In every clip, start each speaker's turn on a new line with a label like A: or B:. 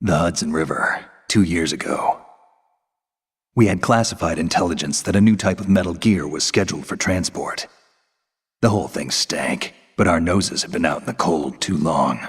A: The Hudson River, 2 years ago. We had classified intelligence that a new type of metal gear was scheduled for transport. The whole thing stank, but our noses had been out in the cold too long.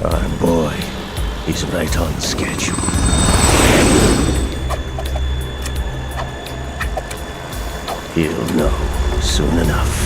B: Our boy is right on schedule. He'll know soon enough.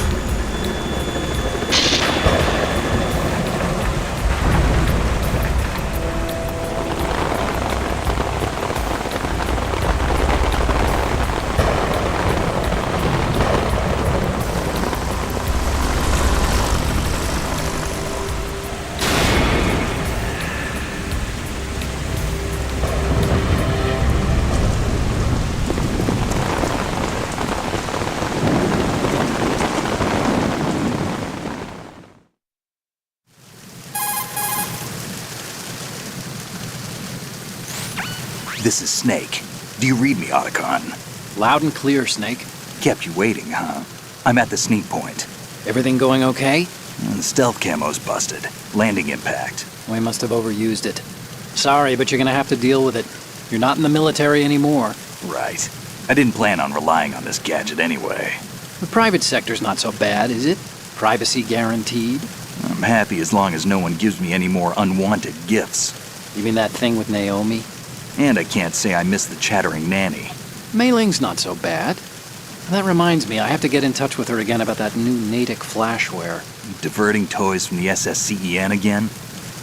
A: This is Snake. Do you read me, Otacon?
C: Loud and clear, Snake.
A: Kept you waiting, huh? I'm at the sneak point.
C: Everything going okay?
A: The stealth camo's busted. Landing impact.
C: We must have overused it. Sorry, but you're gonna have to deal with it. You're not in the military anymore.
A: Right. I didn't plan on relying on this gadget anyway.
C: The private sector's not so bad, is it? Privacy guaranteed?
A: I'm happy as long as no one gives me any more unwanted gifts.
C: You mean that thing with Naomi?
A: And I can't say I miss the chattering nanny.
C: Mei Ling's not so bad. That reminds me, I have to get in touch with her again about that new Natick flashware.
A: Diverting toys from the SSCEN again?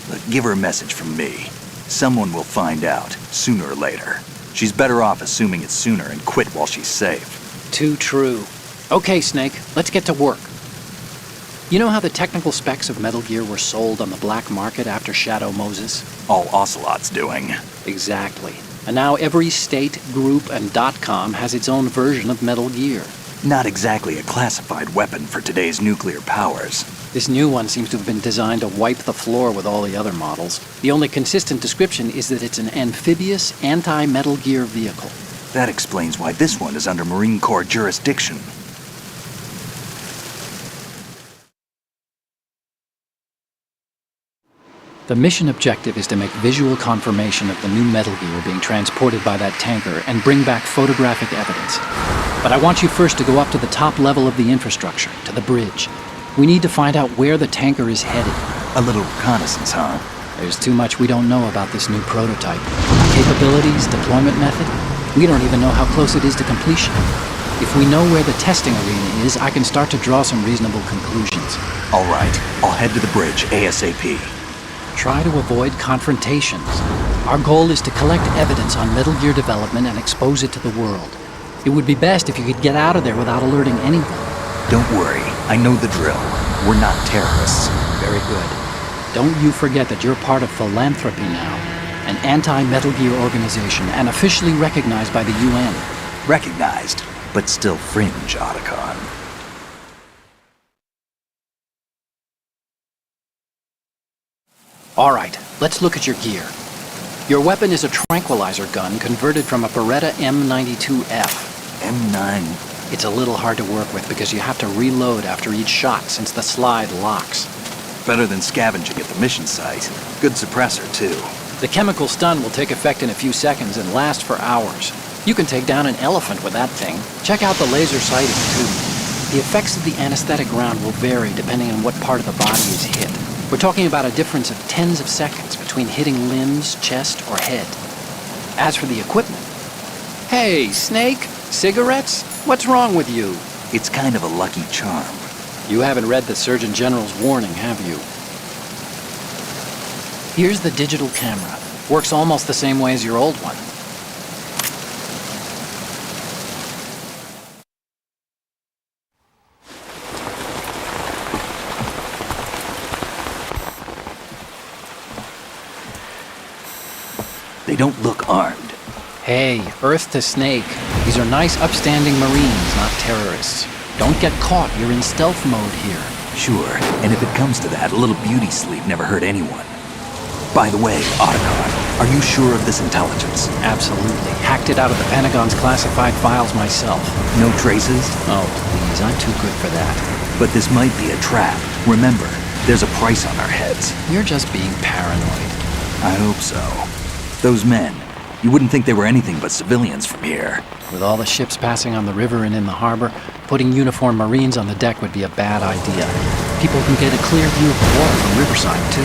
A: Look, give her a message from me. Someone will find out, sooner or later. She's better off assuming it's sooner and quit while she's safe.
C: Too true. Okay, Snake, let's get to work. You know how the technical specs of Metal Gear were sold on the black market after Shadow Moses?
A: All Ocelot's doing.
C: Exactly. And now every state, group, and .com has its own version of Metal Gear.
A: Not exactly a classified weapon for today's nuclear powers.
C: This new one seems to have been designed to wipe the floor with all the other models. The only consistent description is that it's an amphibious, anti-Metal Gear vehicle.
A: That explains why this one is under Marine Corps jurisdiction.
C: The mission objective is to make visual confirmation of the new Metal Gear being transported by that tanker and bring back photographic evidence. But I want you first to go up to the top level of the infrastructure, to the bridge. We need to find out where the tanker is headed.
A: A little reconnaissance, huh?
C: There's too much we don't know about this new prototype. Capabilities, deployment method. We don't even know how close it is to completion. If we know where the testing arena is, I can start to draw some reasonable conclusions.
A: All right, I'll head to the bridge ASAP.
C: Try to avoid confrontations. Our goal is to collect evidence on Metal Gear development and expose it to the world. It would be best if you could get out of there without alerting anyone.
A: Don't worry, I know the drill. We're not terrorists.
C: Very good. Don't you forget that you're part of Philanthropy now, an anti-Metal Gear organization and officially recognized by the UN.
A: Recognized, but still fringe, Otacon.
C: All right, let's look at your gear. Your weapon is a tranquilizer gun converted from a Beretta M92F.
A: M9.
C: It's a little hard to work with because you have to reload after each shot since the slide locks.
A: Better than scavenging at the mission site. Good suppressor, too.
C: The chemical stun will take effect in a few seconds and last for hours. You can take down an elephant with that thing. Check out the laser sighting, too. The effects of the anesthetic round will vary depending on what part of the body is hit. We're talking about a difference of tens of seconds between hitting limbs, chest, or head. As for the equipment... Hey, Snake? Cigarettes? What's wrong with you?
A: It's kind of a lucky charm.
C: You haven't read the Surgeon General's warning, have you? Here's the digital camera. Works almost the same way as your old one.
A: They don't look armed.
C: Hey, Earth to Snake. These are nice, upstanding Marines, not terrorists. Don't get caught. You're in stealth mode here.
A: Sure, and if it comes to that, a little beauty sleep never hurt anyone. By the way, Otacon, are you sure of this intelligence?
C: Absolutely. Hacked it out of the Pentagon's classified files myself.
A: No traces?
C: Oh, please, I'm too good for that.
A: But this might be a trap. Remember, there's a price on our heads.
C: You're just being paranoid.
A: I hope so. Those men, you wouldn't think they were anything but civilians from here.
C: With all the ships passing on the river and in the harbor, putting uniformed Marines on the deck would be a bad idea. People can get a clear view of the water from Riverside, too.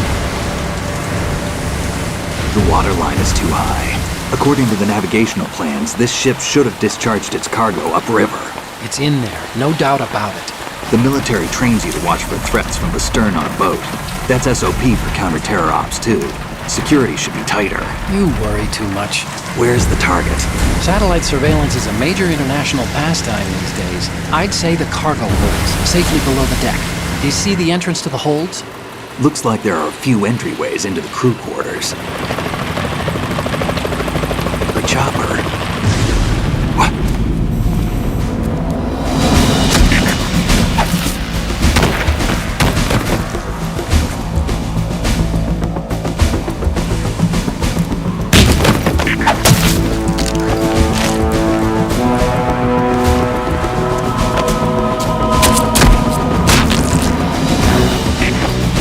A: The water line is too high. According to the navigational plans, this ship should have discharged its cargo upriver.
C: It's in there, no doubt about it.
A: The military trains you to watch for threats from the stern on a boat. That's SOP for counter-terror ops, too. Security should be tighter.
C: You worry too much.
A: Where's the target?
C: Satellite surveillance is a major international pastime these days. I'd say the cargo holds, safely below the deck. Do you see the entrance to the holds?
A: Looks like there are a few entryways into the crew quarters. The chopper. What?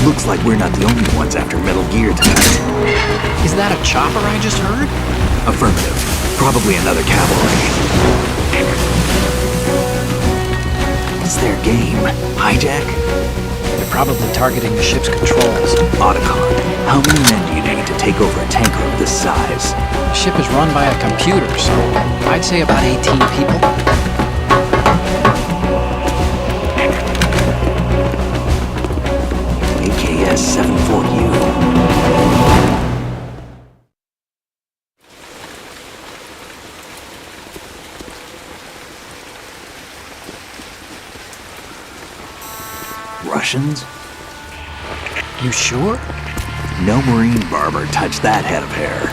A: Looks like we're not the only ones after Metal Gear tonight.
C: Is that a chopper I just heard?
A: Affirmative. Probably another cavalry. It's their game. Hijack?
C: They're probably targeting the ship's controls.
A: Otacon, how many men do you need to take over a tanker of this size?
C: The ship is run by a computer, so I'd say about 18 people.
A: AKS 74U. Russians?
C: You sure?
A: No Marine barber touched that head of hair.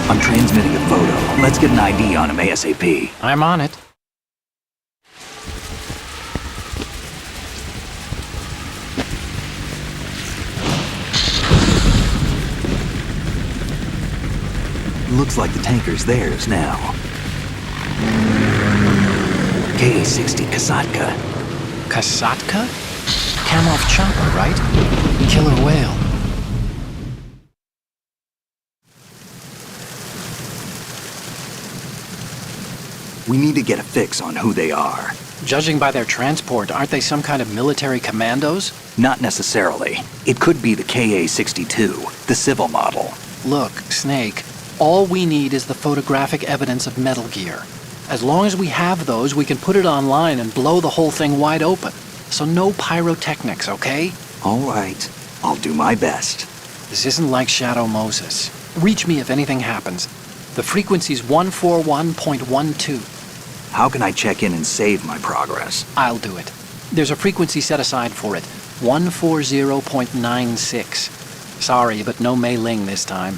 A: I'm transmitting a photo. Let's get an ID on him ASAP.
C: I'm on it.
A: Looks like the tanker's theirs now. Ka-60 Kasatka.
C: Kasatka? Kamov chopper, right? Killer whale.
A: We need to get a fix on who they are.
C: Judging by their transport, aren't they some kind of military commandos?
A: Not necessarily. It could be the Ka-62, the civil model.
C: Look, Snake, all we need is the photographic evidence of Metal Gear. As long as we have those, we can put it online and blow the whole thing wide open. So no pyrotechnics, okay?
A: All right. I'll do my best.
C: This isn't like Shadow Moses. Reach me if anything happens. The frequency's 141.12.
A: How can I check in and save my progress?
C: I'll do it. There's a frequency set aside for it. 140.96. Sorry, but no Mei Ling this time.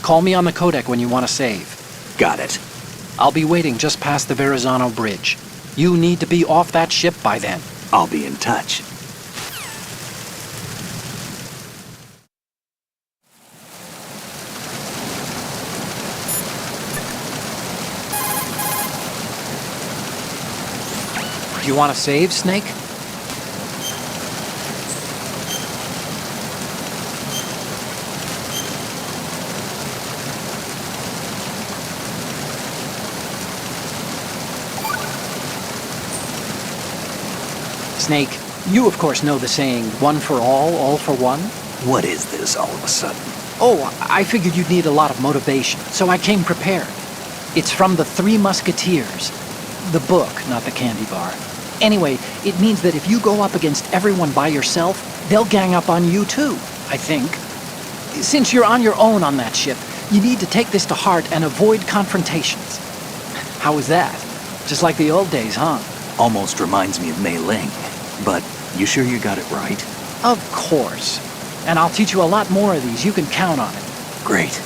C: Call me on the codec when you want to save.
A: Got it.
C: I'll be waiting just past the Verrazano Bridge. You need to be off that ship by then.
A: I'll be in touch.
C: Do you want to save, Snake? Snake, you of course know the saying, one for all for one?
A: What is this all of a sudden?
C: Oh, I figured you'd need a lot of motivation, so I came prepared. It's from the Three Musketeers. The book, not the candy bar. Anyway, it means that if you go up against everyone by yourself, they'll gang up on you too, I think. Since you're on your own on that ship, you need to take this to heart and avoid confrontations. How was that? Just like the old days, huh?
A: Almost reminds me of Mei Ling. But you sure you got it right?
C: Of course. And I'll teach you a lot more of these. You can count on it.
A: Great.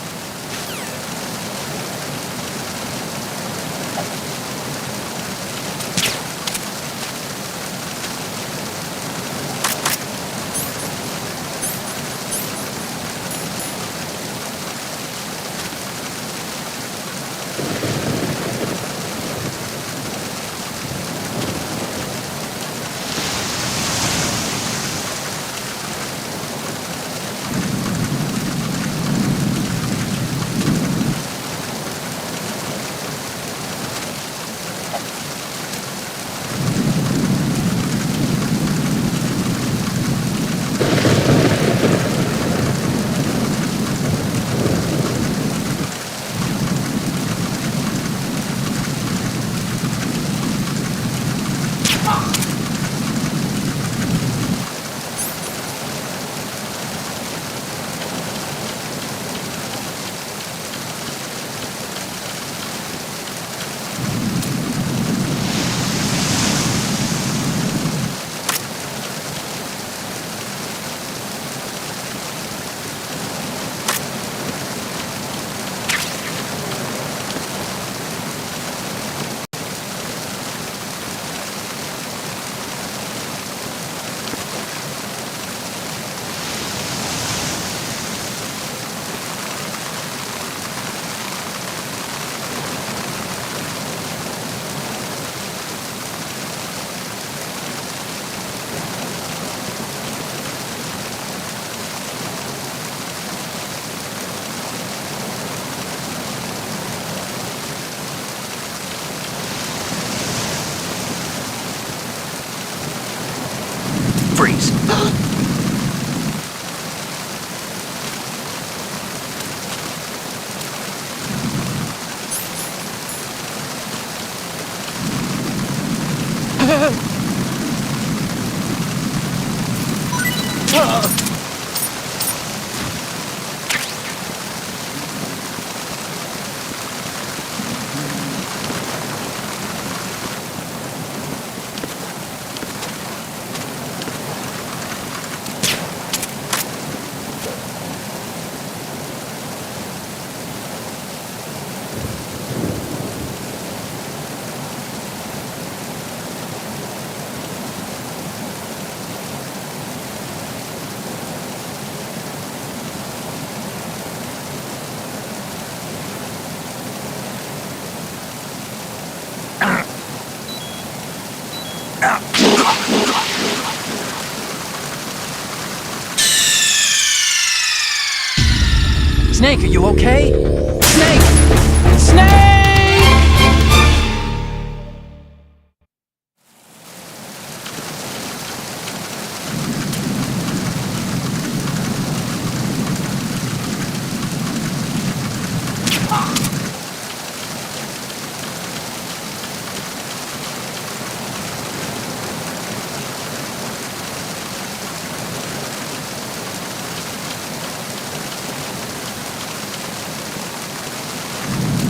C: Snake, are you okay? Snake! Snake!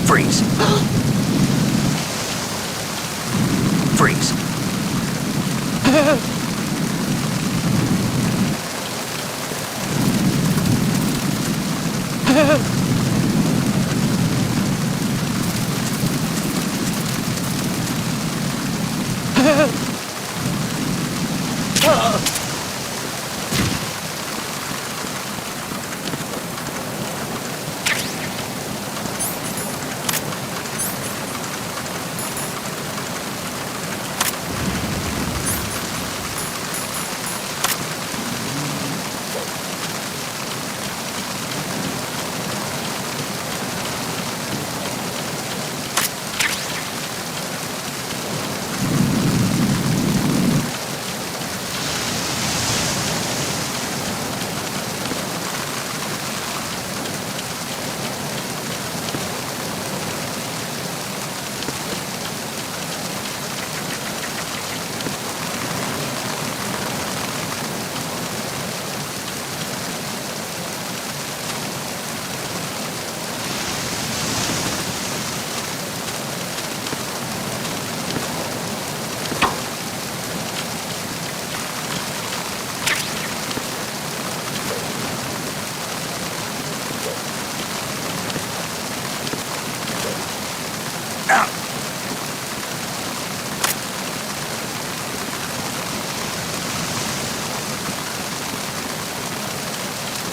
A: Freeze. Freeze.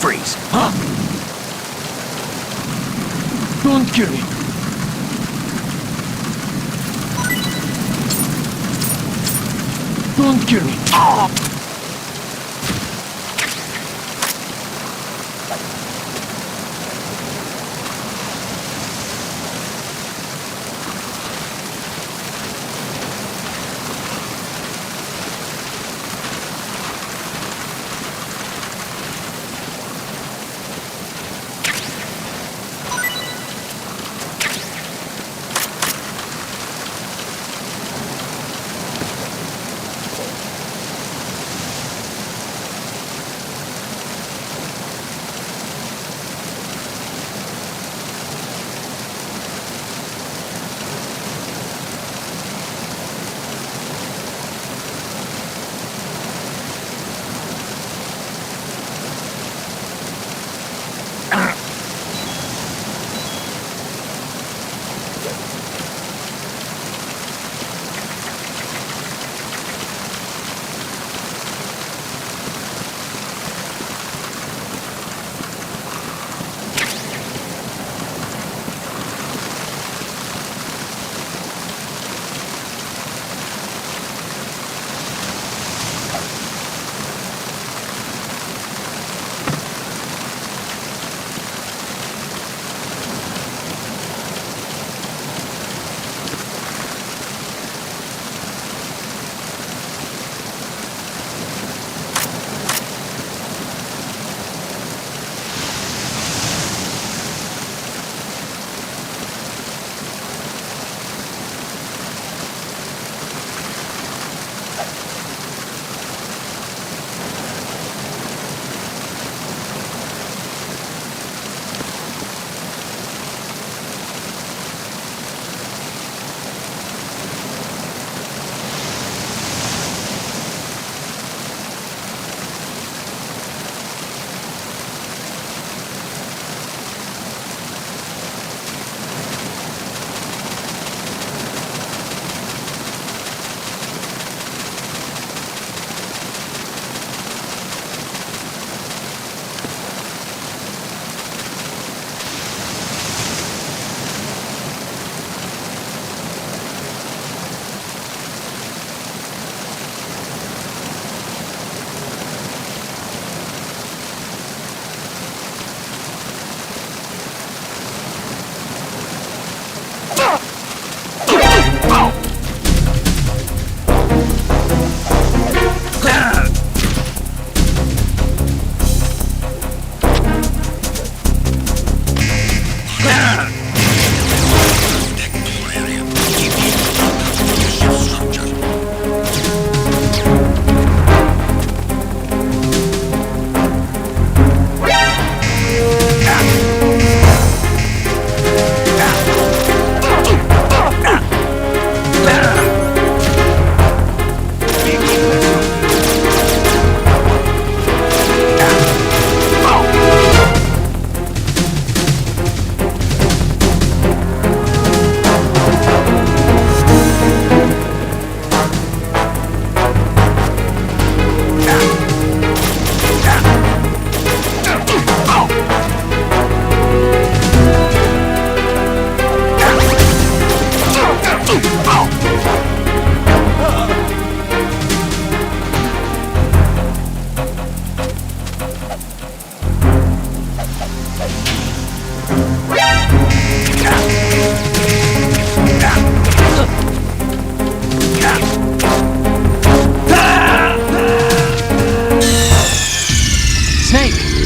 A: Freeze.
C: Huh? Don't kill me. Don't kill me. Ah!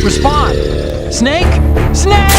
C: Respond! Snake! Snake!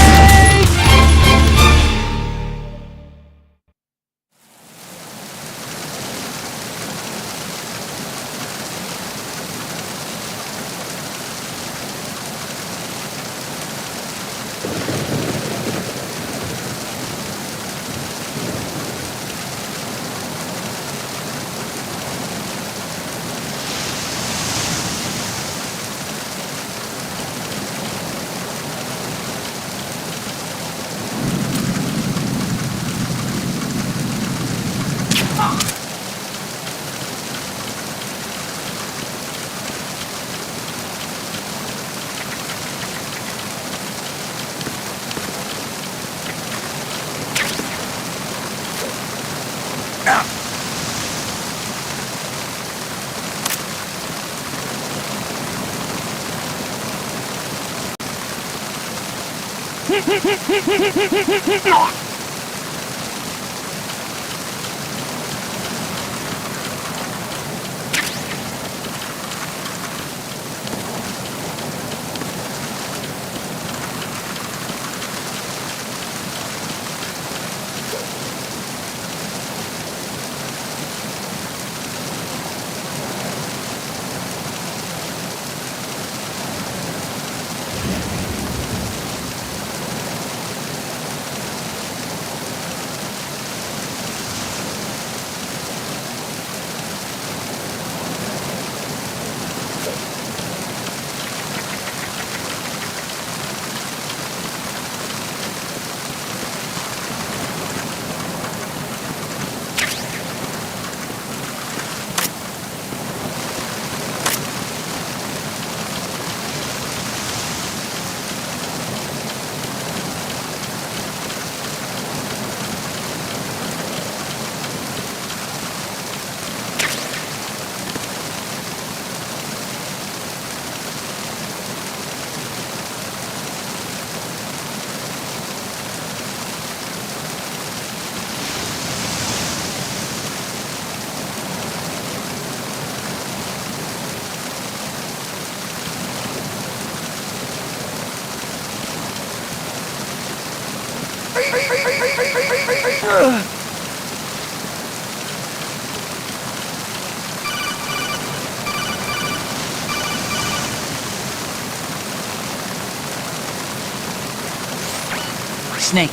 C: Snake,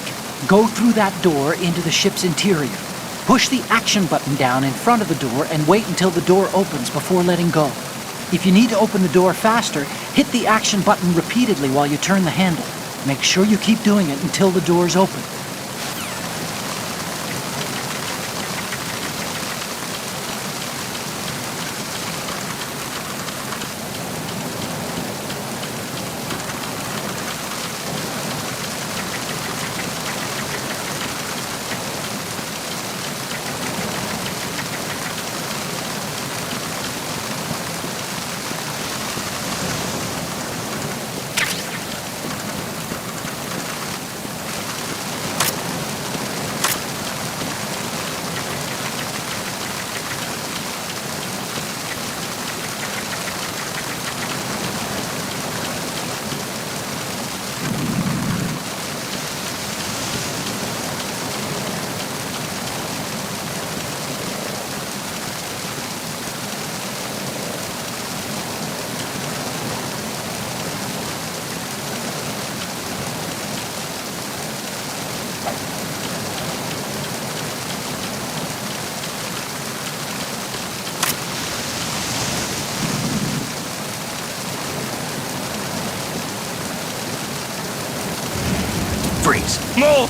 C: go through that door into the ship's interior. Push the action button down in front of the door and wait until the door opens before letting go. If you need to open the door faster, hit the action button repeatedly while you turn the handle. Make sure you keep doing it until the door's open.
B: No!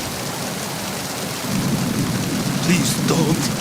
B: Please don't.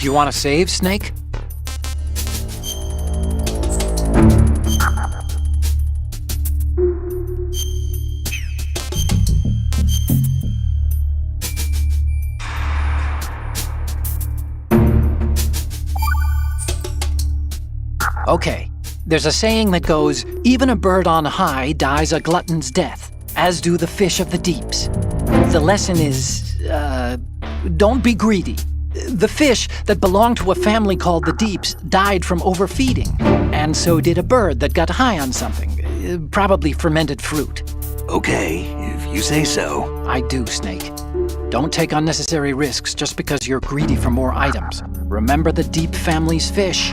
C: You want to save, Snake? Okay, there's a saying that goes, even a bird on high dies a glutton's death, as do the fish of the deeps. The lesson is, don't be greedy. The fish that belonged to a family called the Deeps died from overfeeding, and so did a bird that got high on something, probably fermented fruit.
A: Okay, if you say so.
C: I do, Snake. Don't take unnecessary risks just because you're greedy for more items. Remember the Deep family's fish.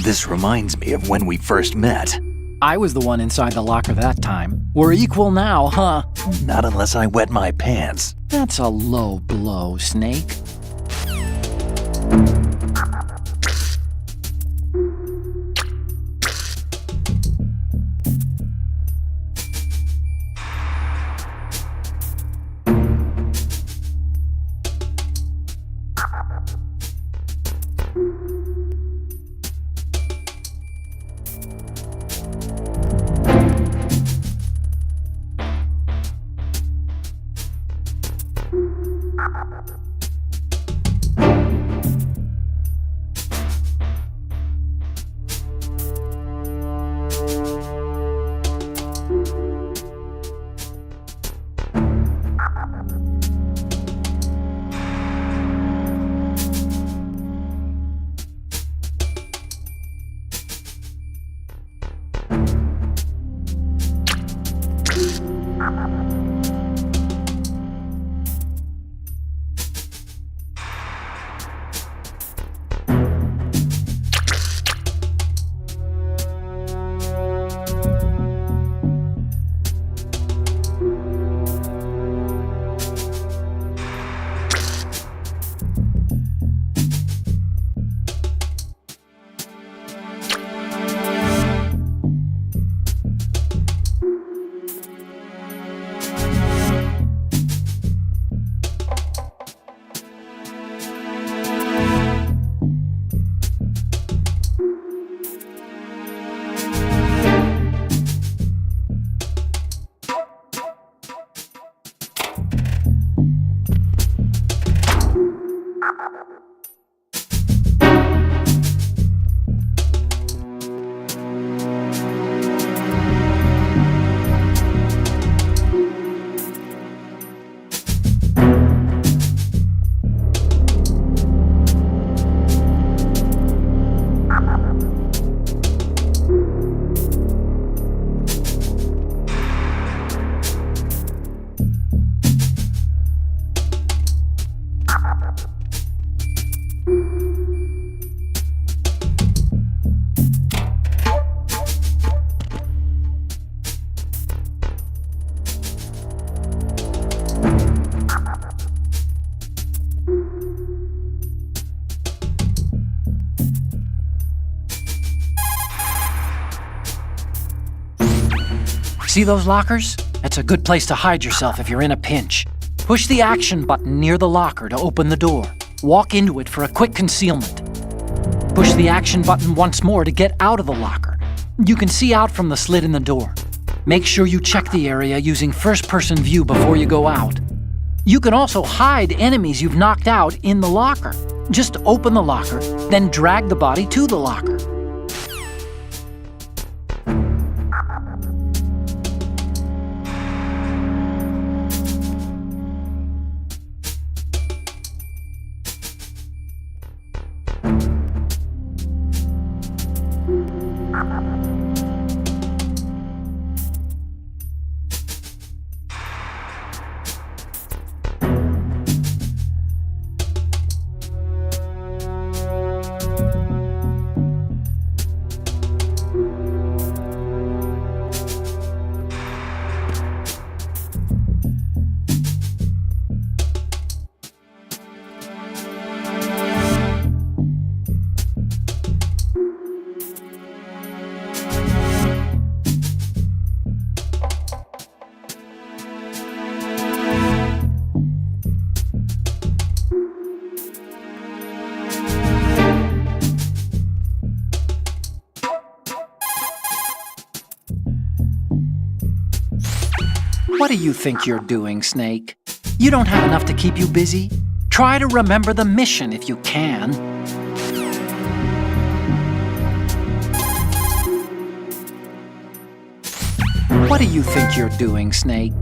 A: This reminds me of when we first met.
C: I was the one inside the locker that time. We're equal now, huh?
A: Not unless I wet my pants.
C: That's a low blow, Snake. See those lockers? That's a good place to hide yourself if you're in a pinch. Push the action button near the locker to open the door. Walk into it for a quick concealment. Push the action button once more to get out of the locker. You can see out from the slit in the door. Make sure you check the area using first-person view before you go out. You can also hide enemies you've knocked out in the locker. Just open the locker, then drag the body to the locker. What do you think you're doing, Snake? You don't have enough to keep you busy? Try to remember the mission if you can. What do you think you're doing, Snake?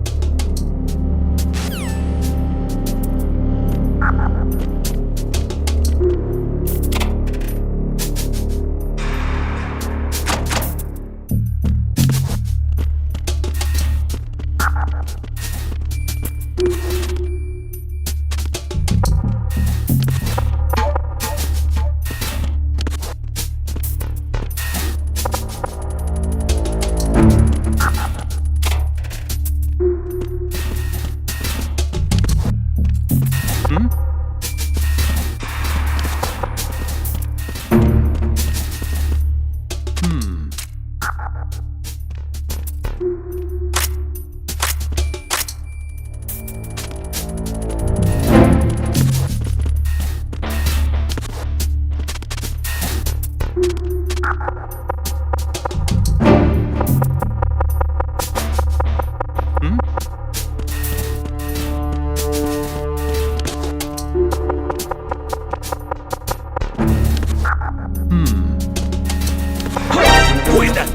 B: Who is that?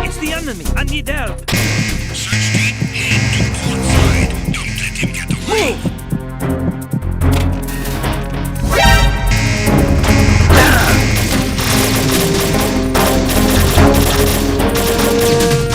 B: It's the enemy. I need help.
D: Search team, head to port side. Don't let him get away.
B: Move!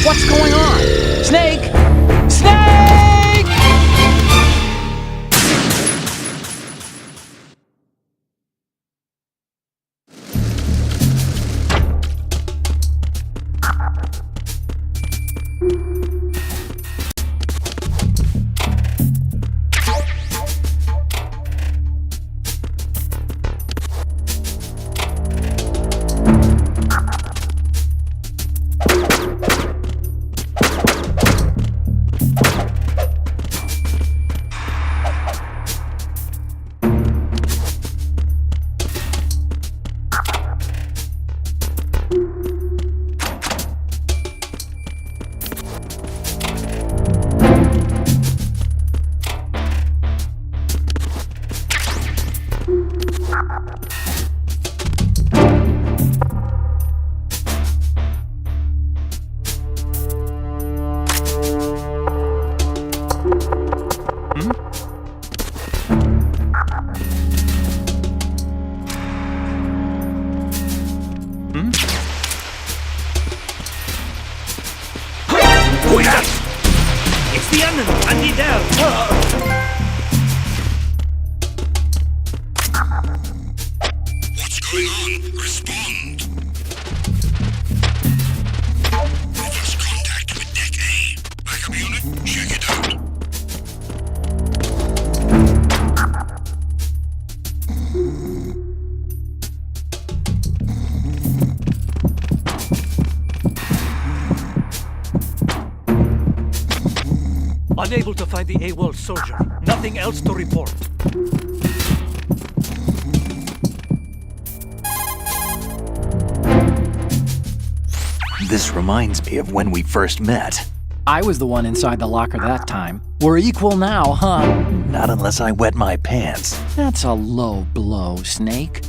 C: What's going on? Snake! Snake!
B: It's the enemy! I need help!
D: What's going on? Respond. We've lost contact with Deck A. Backup unit, check it out.
B: Unable to find the AWOL soldier. Nothing else to report.
A: This reminds me of when we first met.
C: I was the one inside the locker that time. We're equal now, huh?
A: Not unless I wet my pants.
C: That's a low blow, Snake.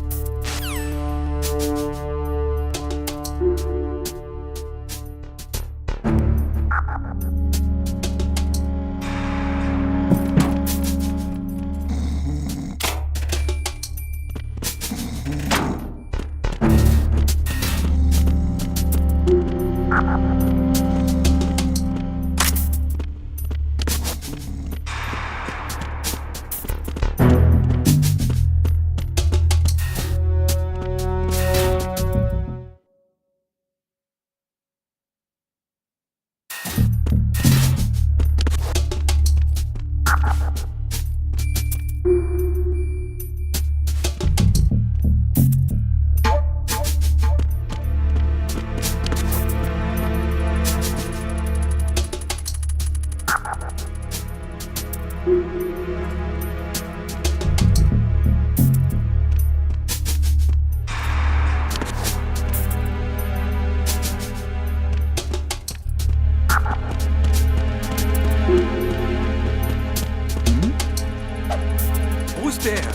B: Who's there?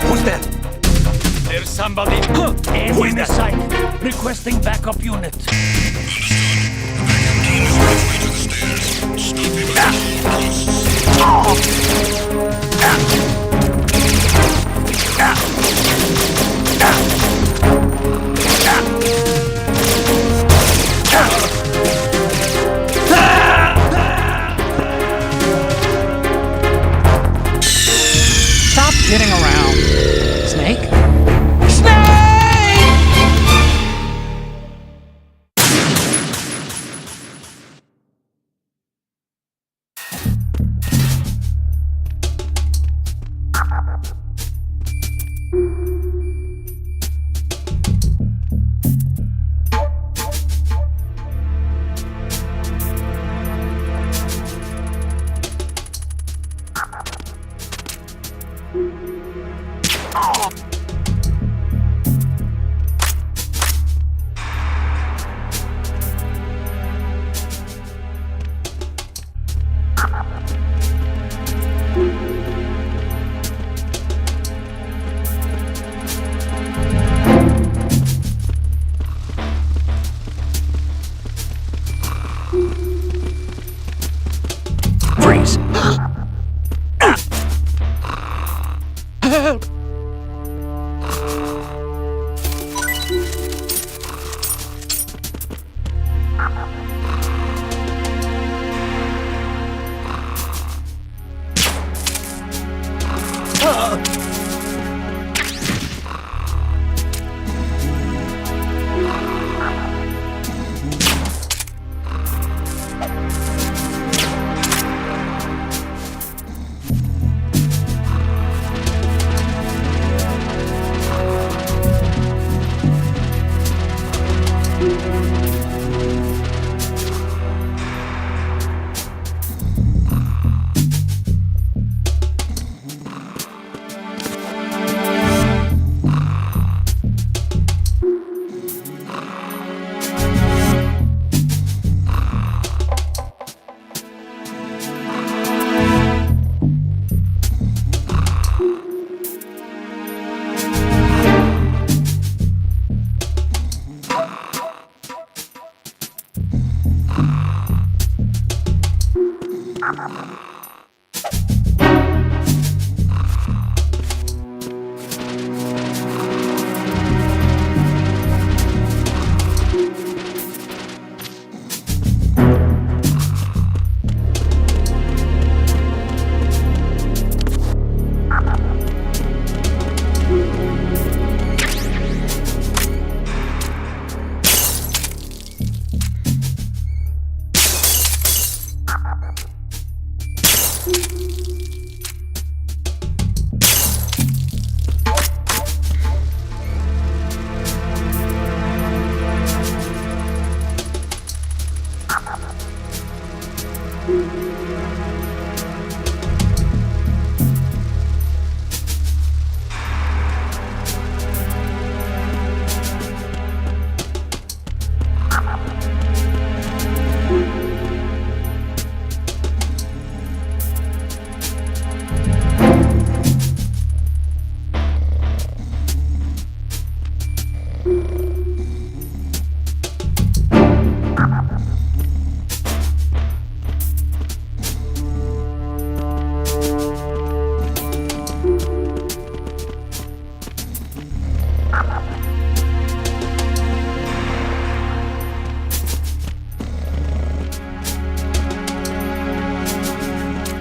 B: Who's there? There's somebody in the site requesting backup unit.
D: Team is on its way to the stairs. Stop him at all costs.
C: Stop kidding around. Snake? Snake!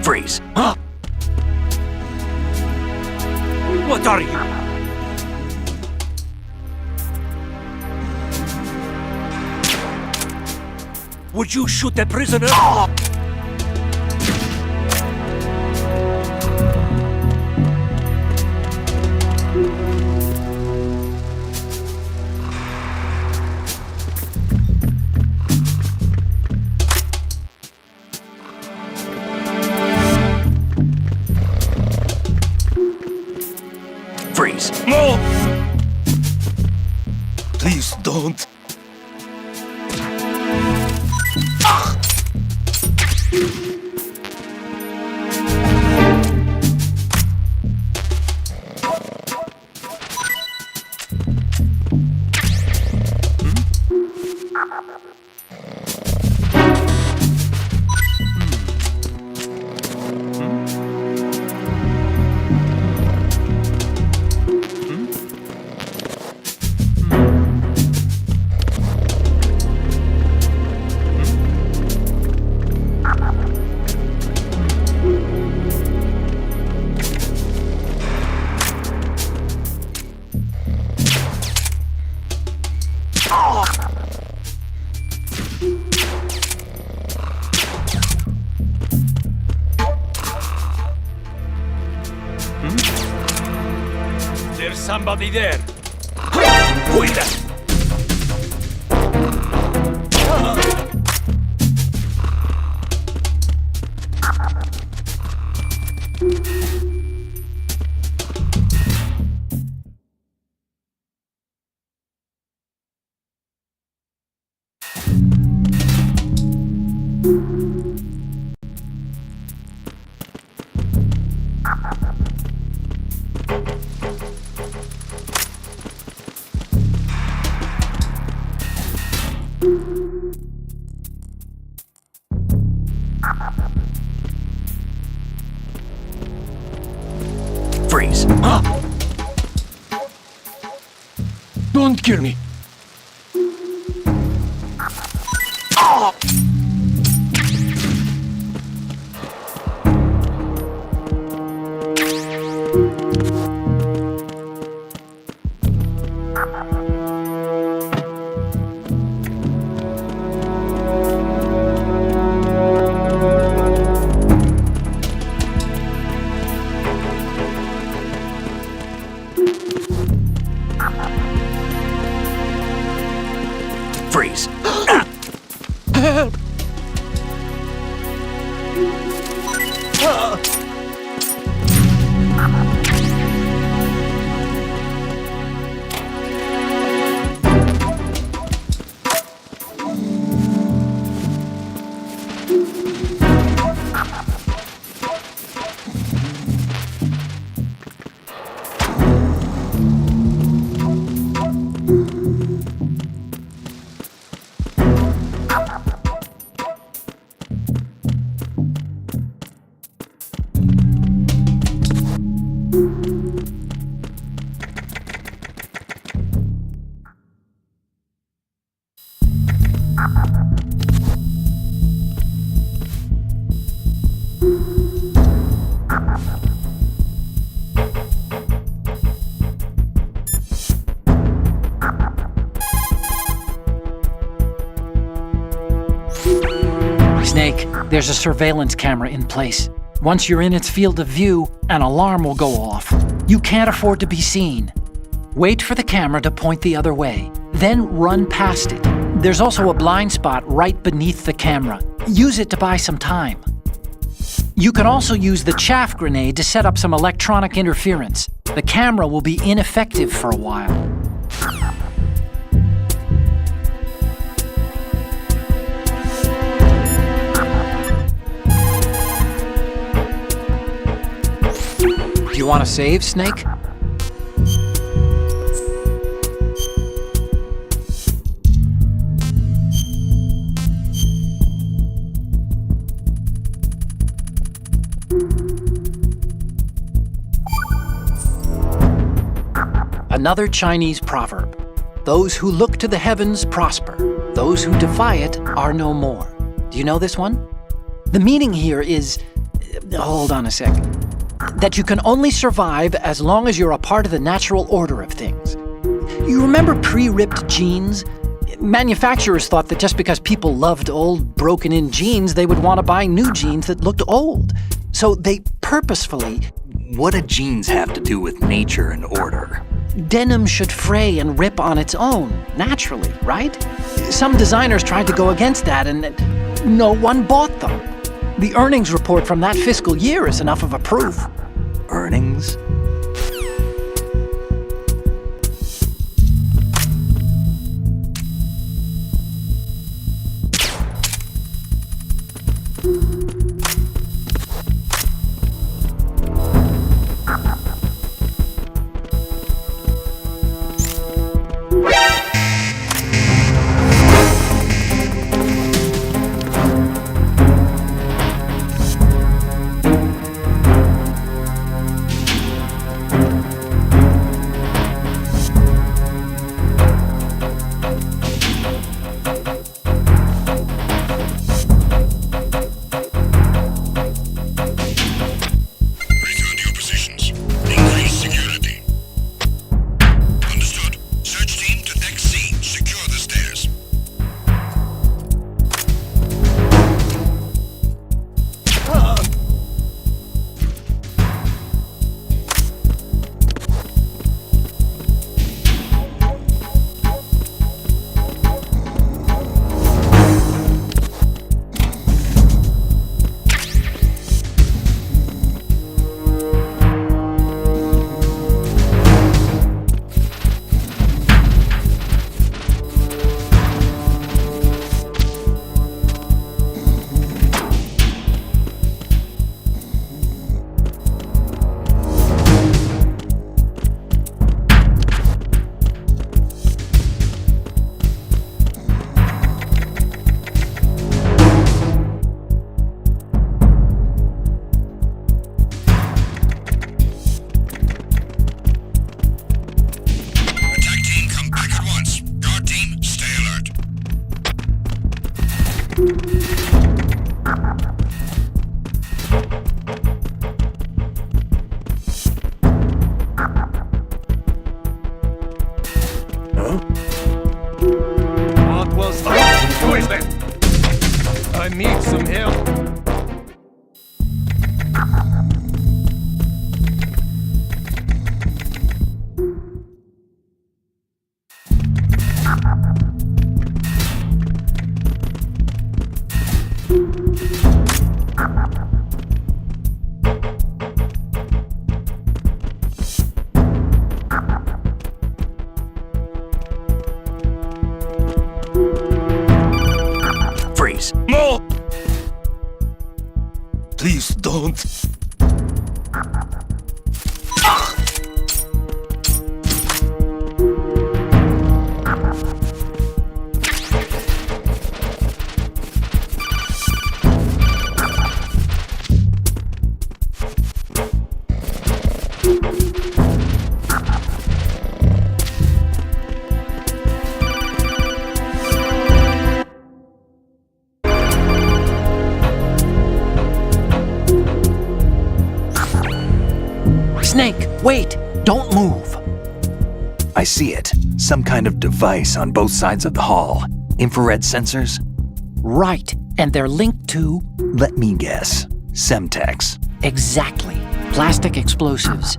A: Freeze.
B: Huh? What are you? Would you shoot the prisoner?
A: Freeze.
B: No! Please don't. There's somebody there. Who is that?
A: Freeze.
B: Huh? Don't kill me.
A: Freeze.
B: Help!
C: Snake, there's a surveillance camera in place. Once you're in its field of view, an alarm will go off. You can't afford to be seen. Wait for the camera to point the other way, then run past it. There's also a blind spot right beneath the camera. Use it to buy some time. You can also use the chaff grenade to set up some electronic interference. The camera will be ineffective for a while. Do you want to save, Snake? Another Chinese proverb. Those who look to the heavens prosper. Those who defy it are no more. Do you know this one? The meaning here is... hold on a sec. That you can only survive as long as you're a part of the natural order of things. You remember pre-ripped jeans? Manufacturers thought that just because people loved old, broken-in jeans, they would want to buy new jeans that looked old. So they purposefully...
A: What do jeans have to do with nature and order?
C: Denim should fray and rip on its own, naturally, right? Some designers tried to go against that, and no one bought them. The earnings report from that fiscal year is enough of a proof.
A: Earnings?
D: Return to your positions. Increase security. Understood. Search team to deck C. Secure the stairs. Attack team, come back at once. Guard team, stay alert.
B: What was that? Who is that? I need some help.
A: Freeze.
B: No! Please don't.
C: Snake, wait! Don't move!
A: I see it. Some kind of device on both sides of the hall. Infrared sensors?
C: Right, and they're linked to...
A: Let me guess. Semtex.
C: exactly. Plastic explosives.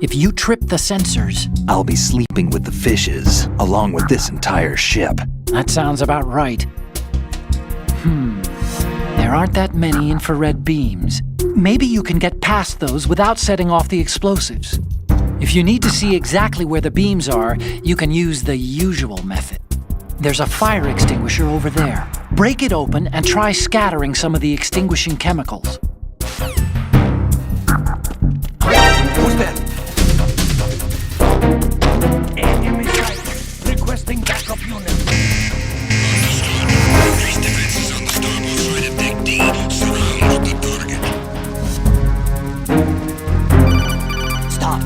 C: If you trip the sensors...
A: I'll be sleeping with the fishes, along with this entire ship.
C: That sounds about right. There aren't that many infrared beams. Maybe you can get past those without setting off the explosives. If you need to see exactly where the beams are, you can use the usual method. There's a fire extinguisher over there. Break it open and try scattering some of the extinguishing chemicals.
A: Who's that?
B: Enemy sighted. Requesting backup unit.
D: Understood. Increase defenses on the starboard side of Deck D. Surround the target.
C: Stop.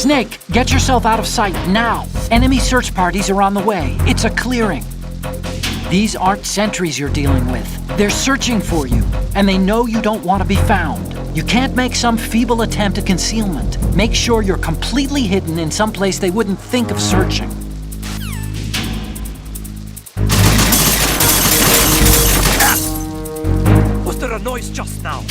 C: Snake, get yourself out of sight now. Enemy search parties are on the way. It's a clearing. These aren't sentries you're dealing with. They're searching for you, and they know you don't want to be found. You can't make some feeble attempt at concealment. Make sure you're completely hidden in some place they wouldn't think of searching.
B: Was there a noise just now?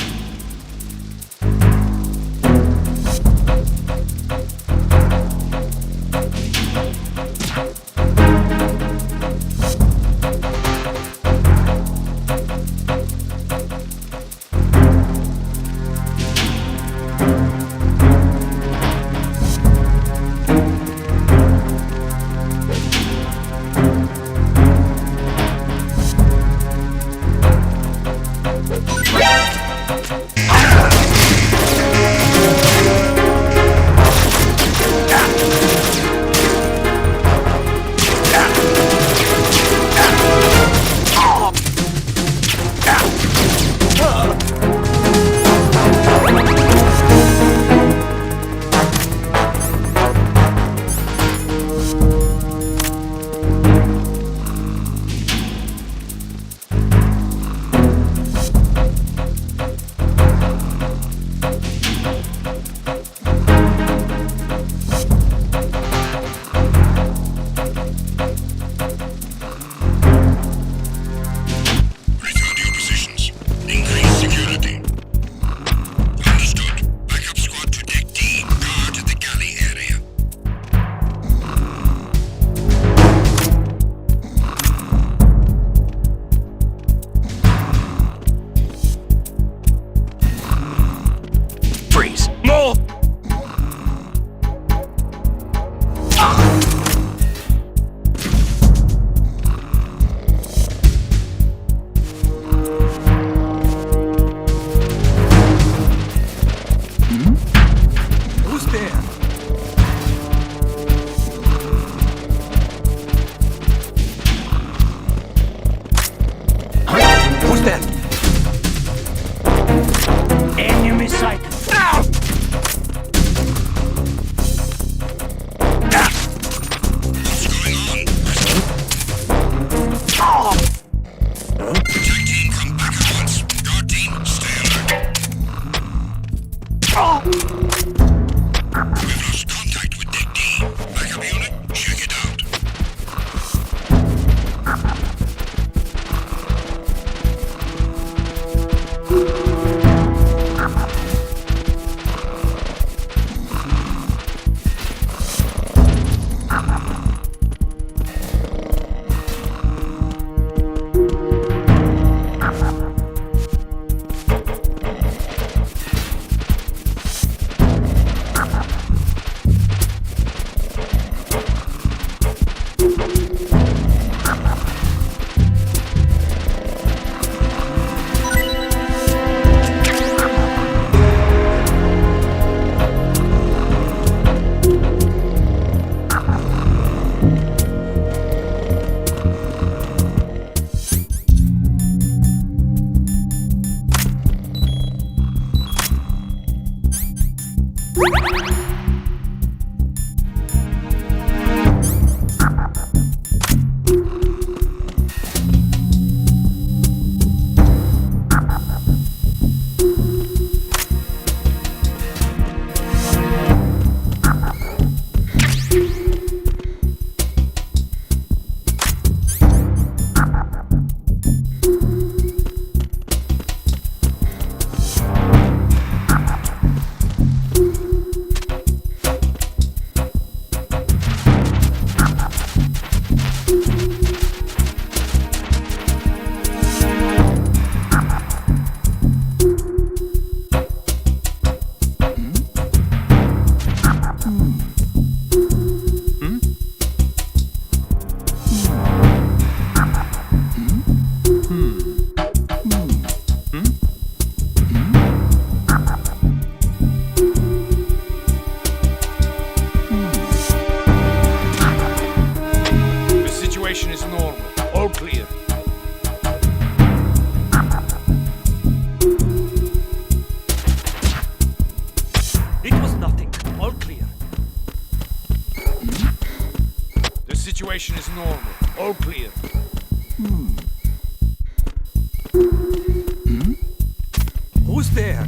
B: situation is normal. All clear. Who's there?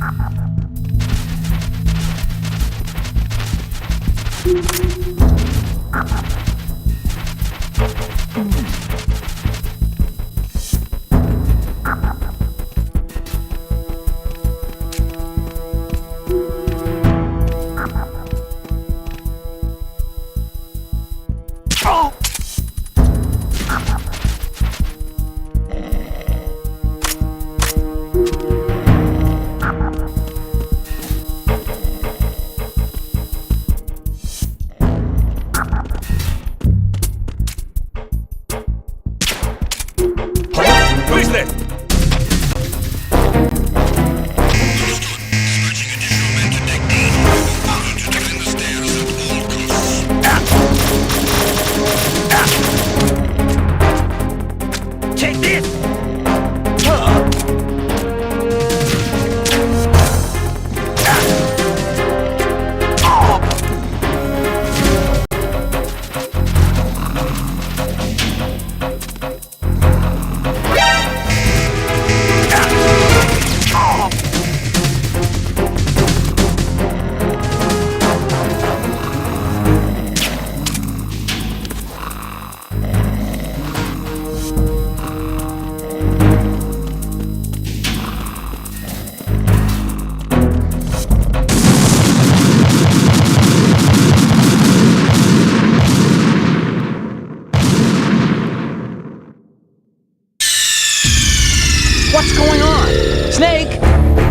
C: What's going on? Snake!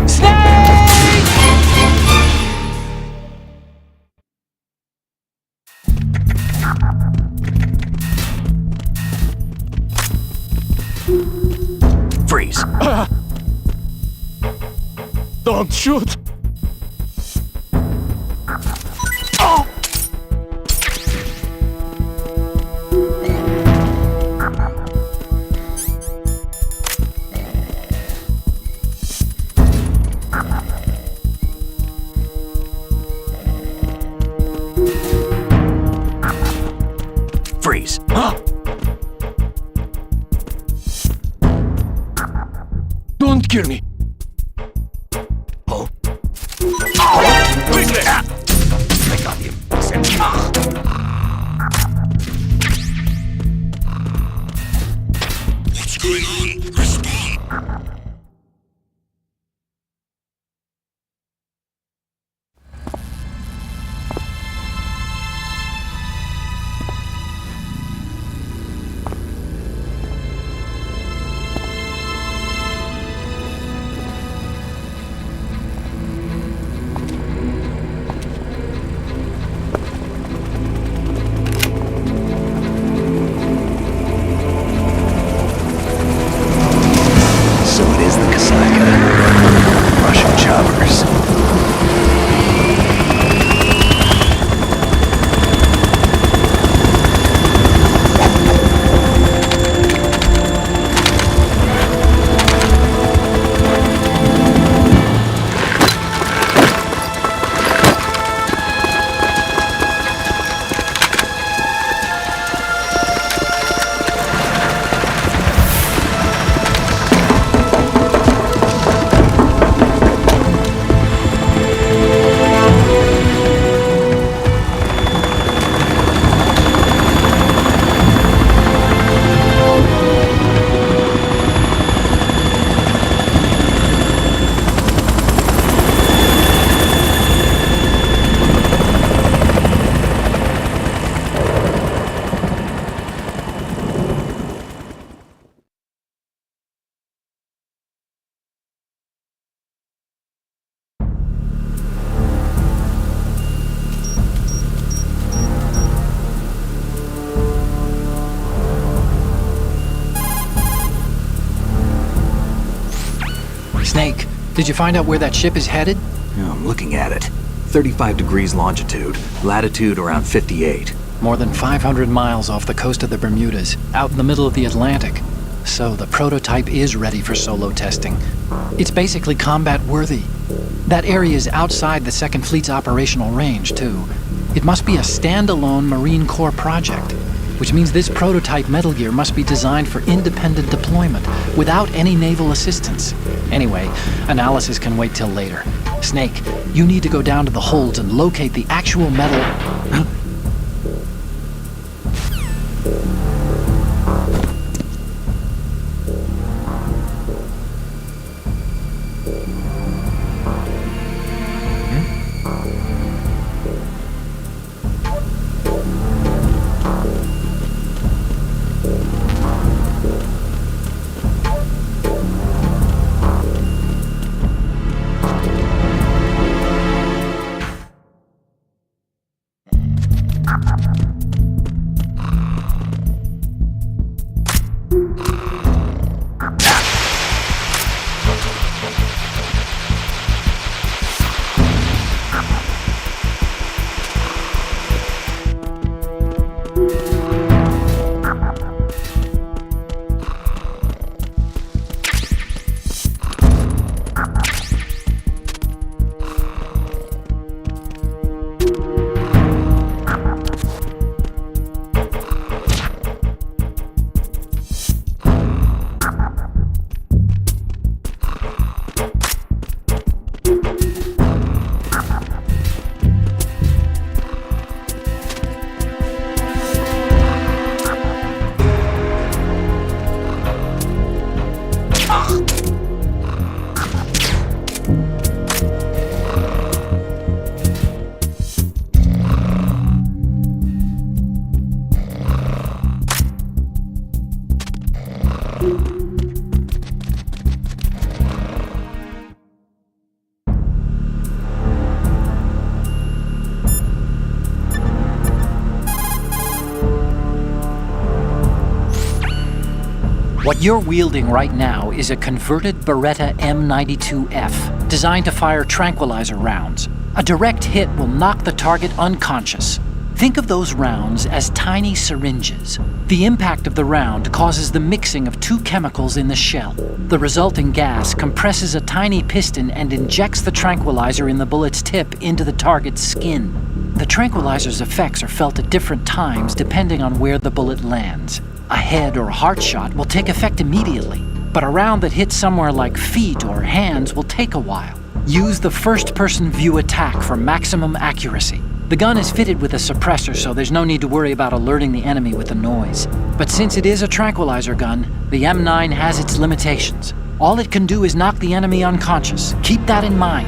C: Snake!
A: Freeze.
B: Don't shoot!
A: Freeze.
B: Don't kill me!
A: Who's there? I got him.
D: What's going on? Respond.
A: So it is the Kasaka. Russian choppers.
C: Snake, did you find out where that ship is headed?
A: Yeah, I'm looking at it. 35 degrees longitude, latitude around 58.
C: More than 500 miles off the coast of the Bermudas, out in the middle of the Atlantic. So the prototype is ready for solo testing. It's basically combat worthy. That area is outside the Second Fleet's operational range, too. It must be a standalone Marine Corps project. which means this prototype Metal Gear must be designed for independent deployment, without any naval assistance. Anyway, analysis can wait till later. Snake, you need to go down to the holds and locate the actual metal... What you're wielding right now is a converted Beretta M92F, designed to fire tranquilizer rounds. A direct hit will knock the target unconscious. Think of those rounds as tiny syringes. The impact of the round causes the mixing of two chemicals in the shell. The resulting gas compresses a tiny piston and injects the tranquilizer in the bullet's tip into the target's skin. The tranquilizer's effects are felt at different times depending on where the bullet lands. A head or heart shot will take effect immediately, but a round that hits somewhere like feet or hands will take a while. Use the first-person view attack for maximum accuracy. The gun is fitted with a suppressor, so there's no need to worry about alerting the enemy with the noise. But since it is a tranquilizer gun, the M9 has its limitations. All it can do is knock the enemy unconscious. Keep that in mind.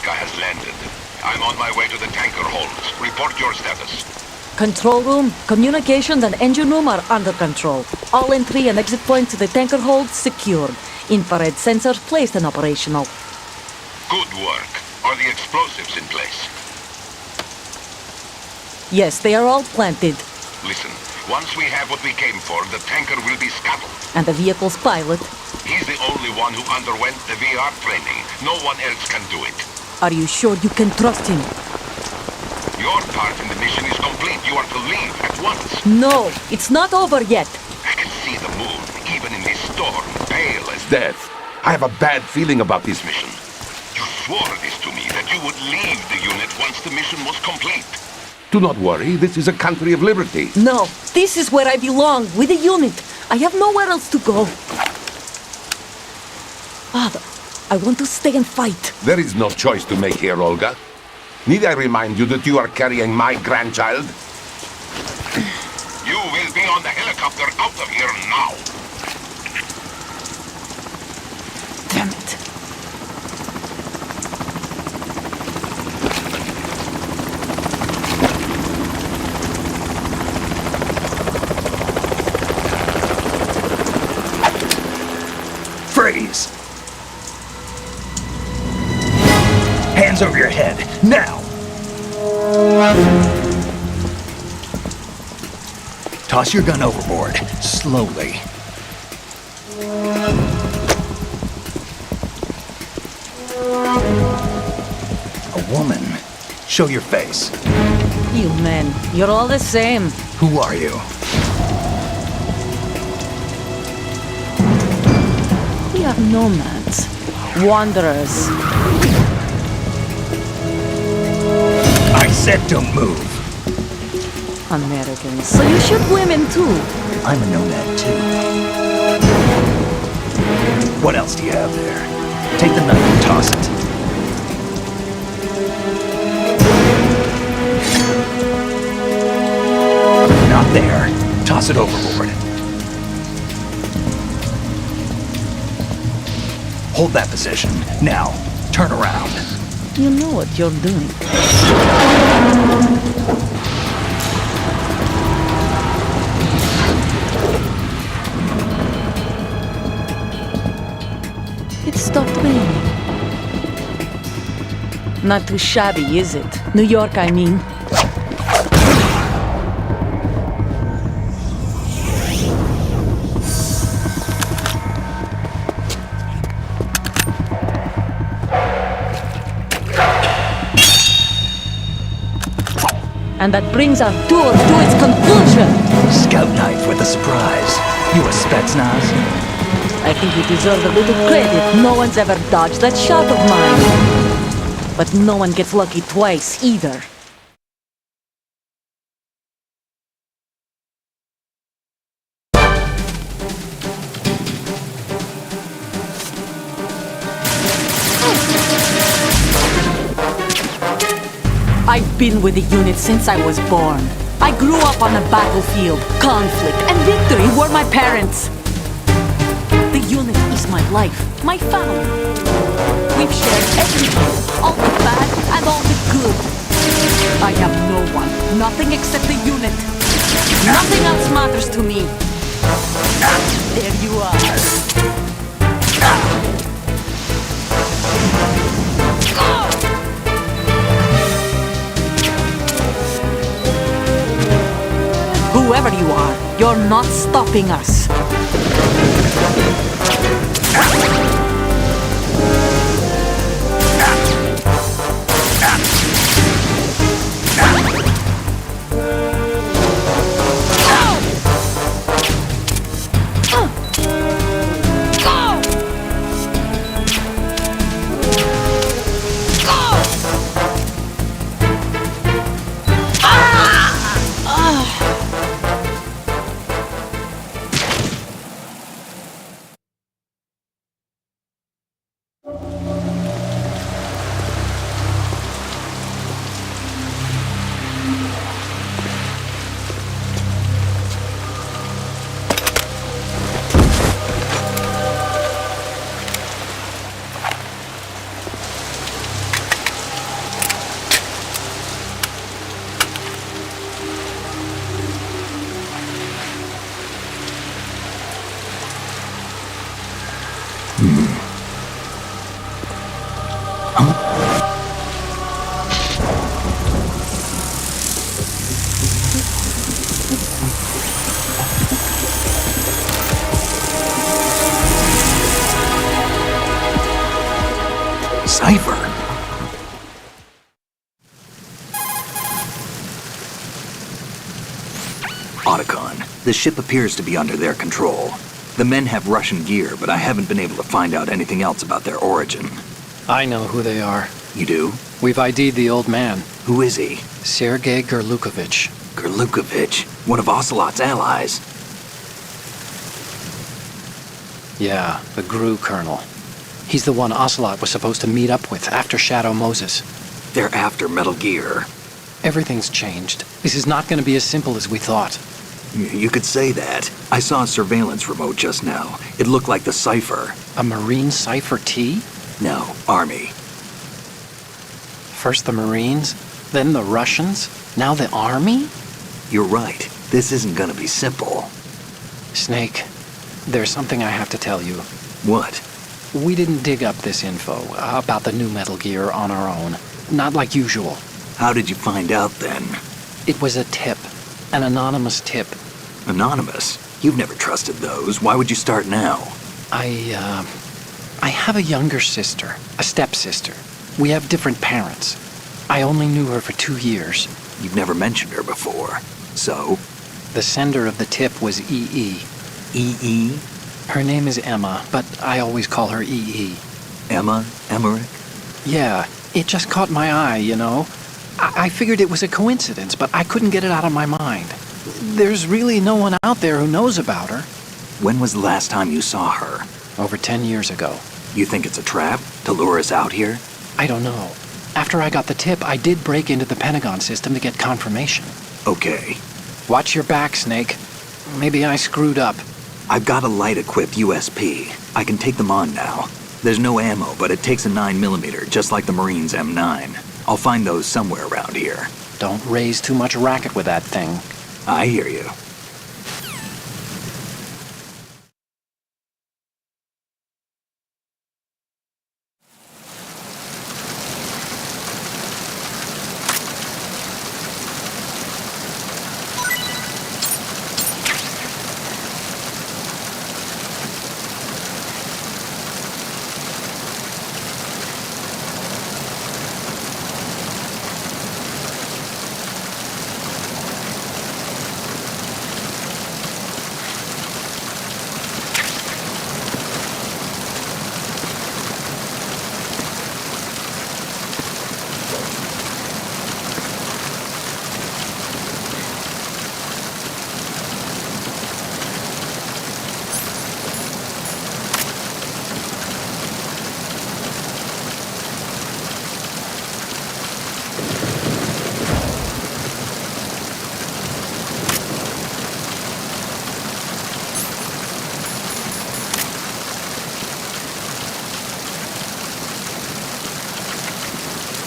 D: Has landed. I'm on my way to the tanker holds. Report your status.
E: Control room, communications and engine room are under control. All entry and exit points to the tanker holds secured. Infrared sensors placed and operational.
D: Good work. Are the explosives in place?
E: Yes, they are all planted.
D: Listen, once we have what we came for, the tanker will be scuttled.
E: And the vehicle's pilot?
D: He's the only one who underwent the VR training. No one else can do it.
E: Are you sure you can trust him?
D: Your part in the mission is complete. You are to leave at once.
E: No, it's not over yet.
D: I can see the moon, even in this storm, pale as death. I have a bad feeling about this mission. You swore this to me, that you would leave the unit once the mission was complete. Do not worry, this is a country of liberty.
E: No, this is where I belong, with the unit. I have nowhere else to go. Father, I want to stay and fight.
D: There is no choice to make here, Olga. Need I remind you that you are carrying my grandchild? You will be on the helicopter out of here now.
E: Damn it.
A: Freeze! Hands over your head, now! Toss your gun overboard, slowly. A woman. Show your face.
E: You men, you're all the same.
A: Who are you?
E: We are nomads. Wanderers.
A: I said don't move.
E: Americans. So you shoot women too.
A: I'm a nomad too. What else do you have there? Take the knife and toss it. Not there. Toss it overboard. Hold that position. Now, turn around.
E: You know what you're doing. It stopped raining. Not too shabby, is it? New York, I mean. And that brings our tour to its conclusion.
A: Scout knife with a surprise. You a Spetsnaz?
E: I think you deserve a little credit. No one's ever dodged that shot of mine. But no one gets lucky twice, either. I've been with the unit since I was born. I grew up on the battlefield. Conflict and victory were my parents. The unit is my life, my family. We've shared everything, all the bad and all the good. I have no one, nothing except the unit. Nothing else matters to me. There you are. Whoever you are, you're not stopping us.
A: Cipher. Otacon, the ship appears to be under their control. The men have Russian gear, but I haven't been able to find out anything else about their origin.
C: I know who they are.
A: You do?
C: We've ID'd the old man,
A: Who is he?
C: Sergei Gerlukovich.
A: Gerlukovich, one of Ocelot's allies.
C: Yeah, the GRU colonel. He's the one Ocelot was supposed to meet up with after Shadow Moses.
A: They're after Metal Gear.
C: Everything's changed. This is not going to be as simple as we thought.
A: You could say that. I saw a surveillance remote just now. It looked like the Cipher.
C: A Marine Cipher T?
A: No, Army.
C: First the Marines, then the Russians, now the Army?
A: You're right. This isn't gonna be simple.
C: Snake, there's something I have to tell you.
A: What?
C: We didn't dig up this info about the new Metal Gear on our own. Not like usual.
A: How did you find out then?
C: It was a tip. An anonymous tip.
A: Anonymous? You've never trusted those. Why would you start now?
C: I have a younger sister, a stepsister. We have different parents. I only knew her for 2 years.
A: You've never mentioned her before. So?
C: The sender of the tip was EE.
A: E.E.?
C: Her name is Emma, but I always call her EE.
A: Emma? Emmerich?
C: Yeah, it just caught my eye, you know? I figured it was a coincidence, but I couldn't get it out of my mind. There's really no one out there who knows about her.
A: When was the last time you saw her?
C: Over 10 years ago.
A: You think it's a trap? To lure us out here?
C: I don't know. After I got the tip, I did break into the Pentagon system to get confirmation.
A: Okay.
C: Watch your back, Snake. Maybe I screwed up.
A: I've got a light-equipped USP. I can take them on now. There's no ammo, but it takes a 9mm, just like the Marines' M9. I'll find those somewhere around here.
C: Don't raise too much racket with that thing.
A: I hear you.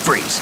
A: Freeze.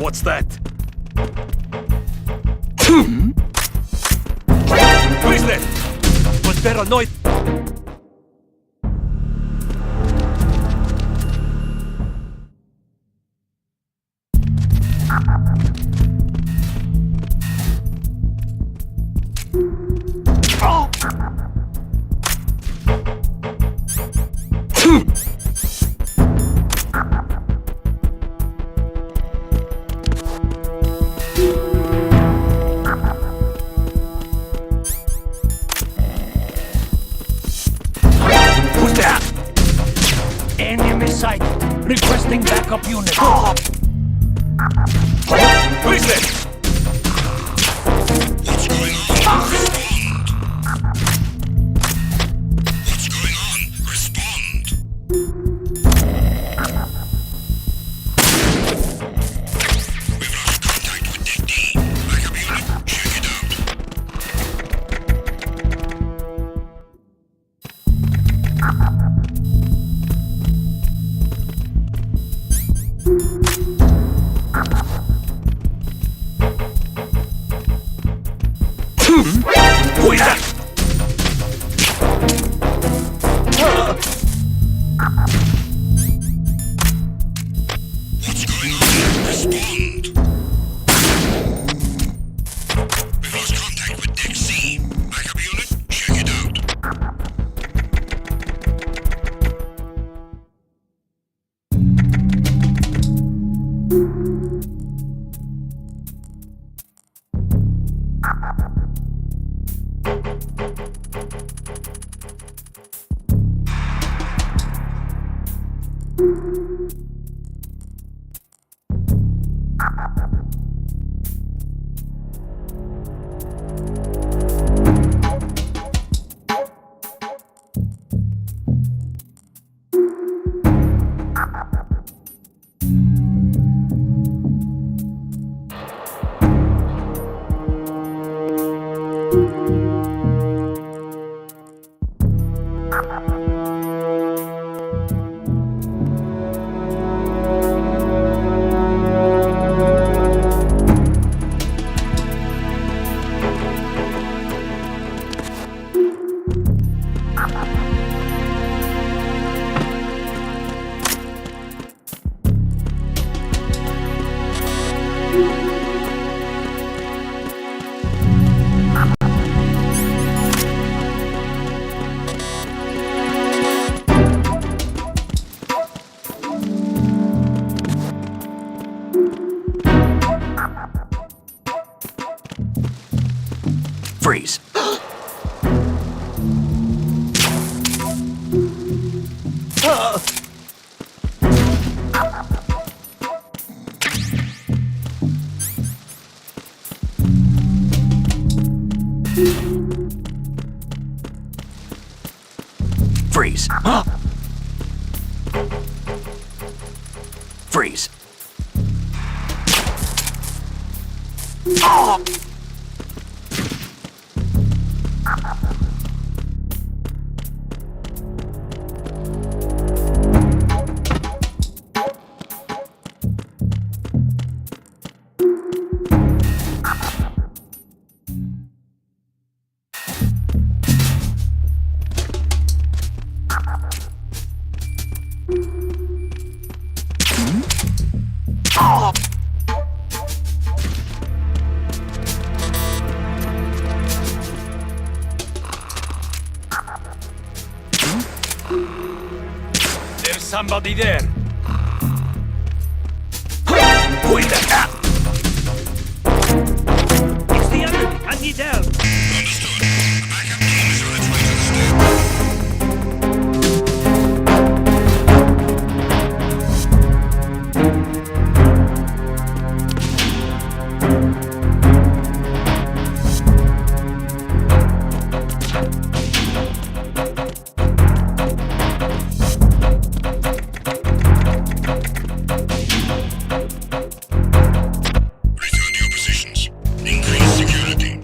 B: What's that? Who is that? Was paranoid. Who's that? Enemy sight. Requesting backup unit. Who is that?
F: What's going on? What's going on? Respond! We've lost contact with Deck D. Backup unit, check it out.
B: Who is that?
F: What's going on? Respond! We've lost contact with Deck C. Backup unit, check it out.
A: Freeze. Freeze. Freeze.
B: There's somebody there. Who is that? It's the enemy. I need help.
F: Understood. The backup team is on its way to the station. Return to your positions. Increase security.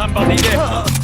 B: somebody there.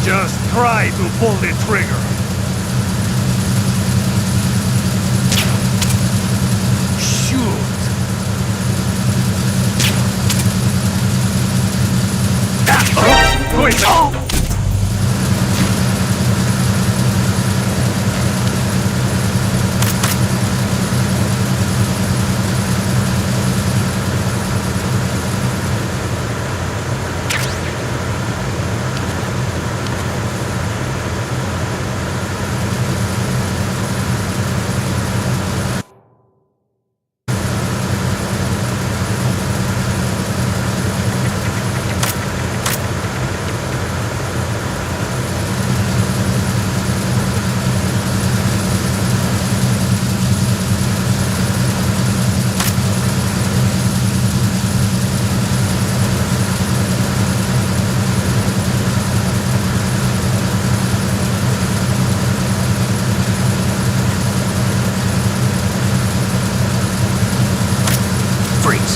B: Just try to pull the trigger. Shoot. Wait.
A: Freeze.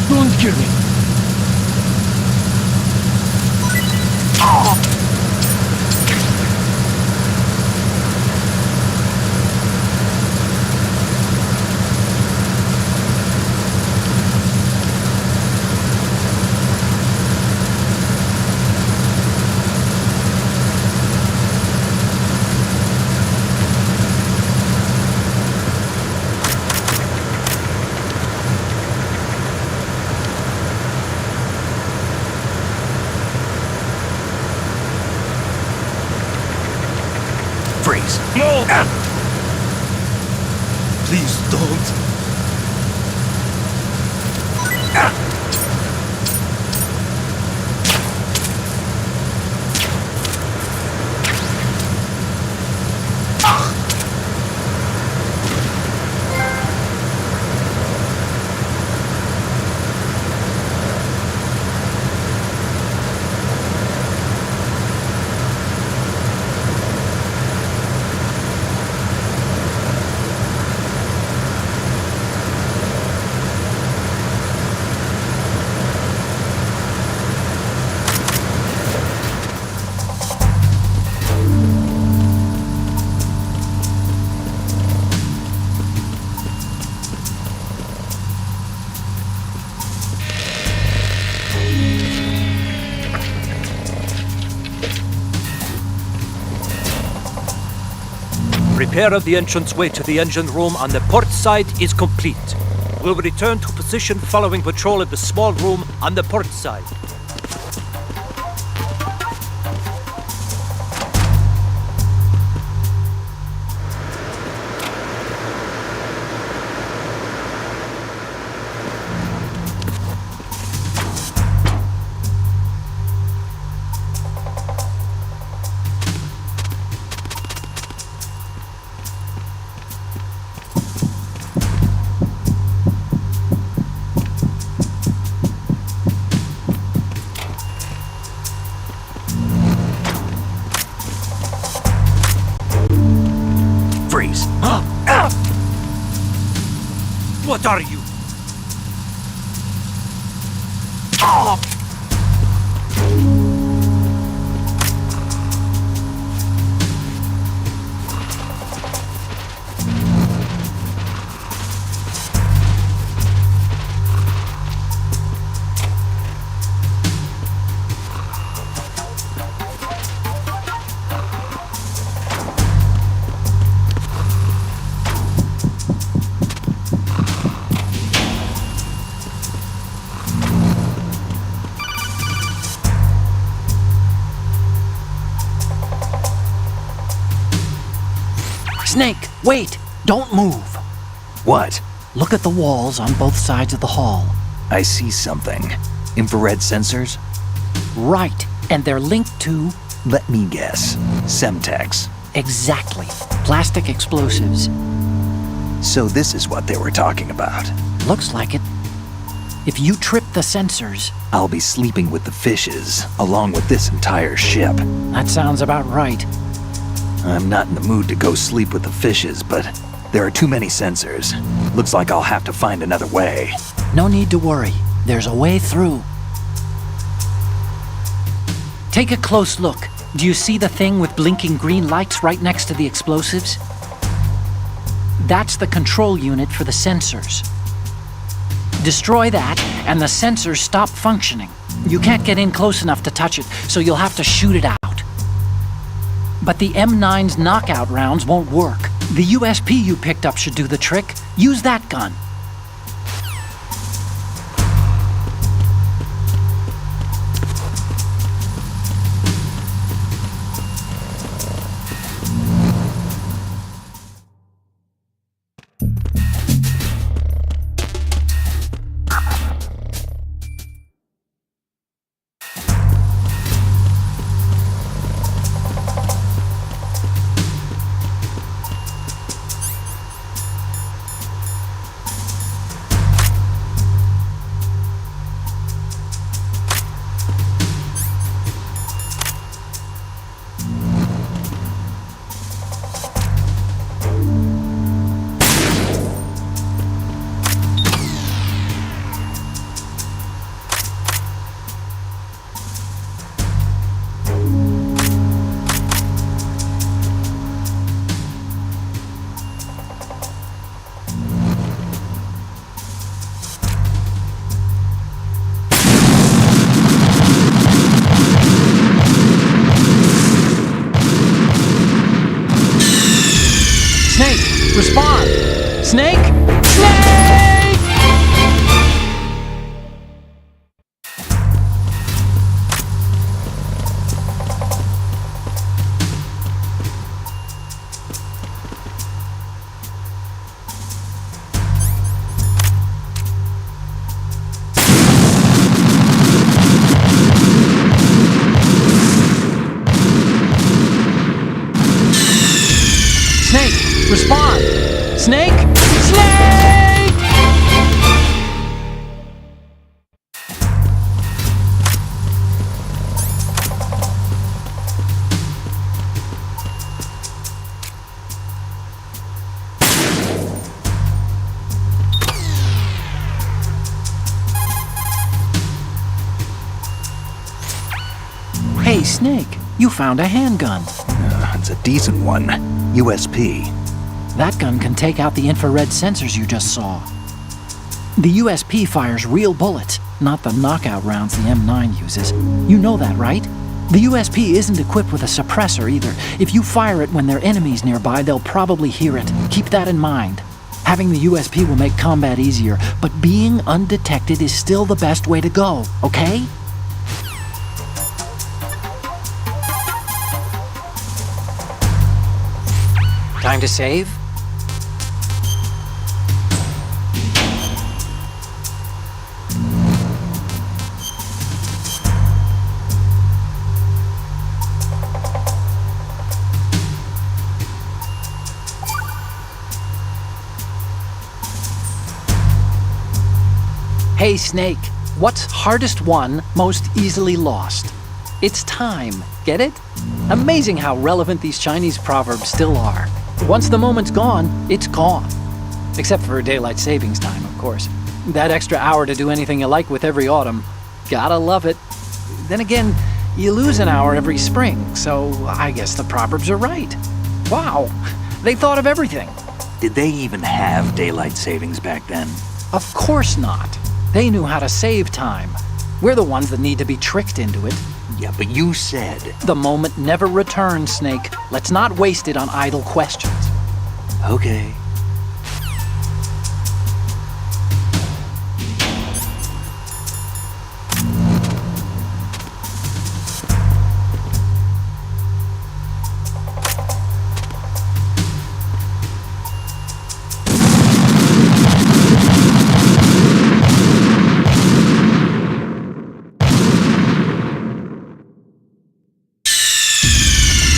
C: Don't kill me.
A: Freeze.
B: No! Please don't. Repair of the entranceway to the engine room on the port side is complete. We'll return to position following patrol of the small room on the port side.
A: Freeze.
B: What are you?
C: Snake, wait! Don't move!
A: What?
C: Look at the walls on both sides of the hall.
A: I see something. Infrared sensors?
C: Right, and they're linked to...
A: Let me guess. Semtex.
C: Exactly. Plastic explosives.
A: So this is what they were talking about.
C: Looks like it. If you trip the sensors,
A: I'll be sleeping with the fishes, along with this entire ship.
C: that sounds about right.
A: I'm not in the mood to go sleep with the fishes, but there are too many sensors. Looks like I'll have to find another way.
C: No need to worry. There's a way through. Take a close look. Do you see the thing with blinking green lights right next to the explosives? That's the control unit for the sensors. Destroy that, and the sensors stop functioning. You can't get in close enough to touch it, so you'll have to shoot it out. But the M9's knockout rounds won't work. The USP you picked up should do the trick. Use that gun. Respond! Snake! Snake! Snake! Respond! Snake! Snake! Hey, Snake, you found a handgun.
A: It's a decent one. USP.
C: That gun can take out the infrared sensors you just saw. The USP fires real bullets, not the knockout rounds the M9 uses. You know that, right? The USP isn't equipped with a suppressor either. If you fire it when there are enemies nearby, they'll probably hear it. Keep that in mind. Having the USP will make combat easier, but being undetected is still the best way to go, okay? Time to save? Hey, Snake, what's hardest won, most easily lost? It's time, get it? Amazing how relevant these Chinese proverbs still are. Once the moment's gone, it's gone. Except for daylight savings time, of course. That extra hour to do anything you like with every autumn. Gotta love it. Then again, you lose an hour every spring, so I guess the proverbs are right. Wow, they thought of everything.
A: Did they even have daylight savings back then?
C: Of course not. They knew how to save time. We're the ones that need to be tricked into it.
A: Yeah, but you said...
C: The moment never returns, Snake. Let's not waste it on idle questions.
A: Okay.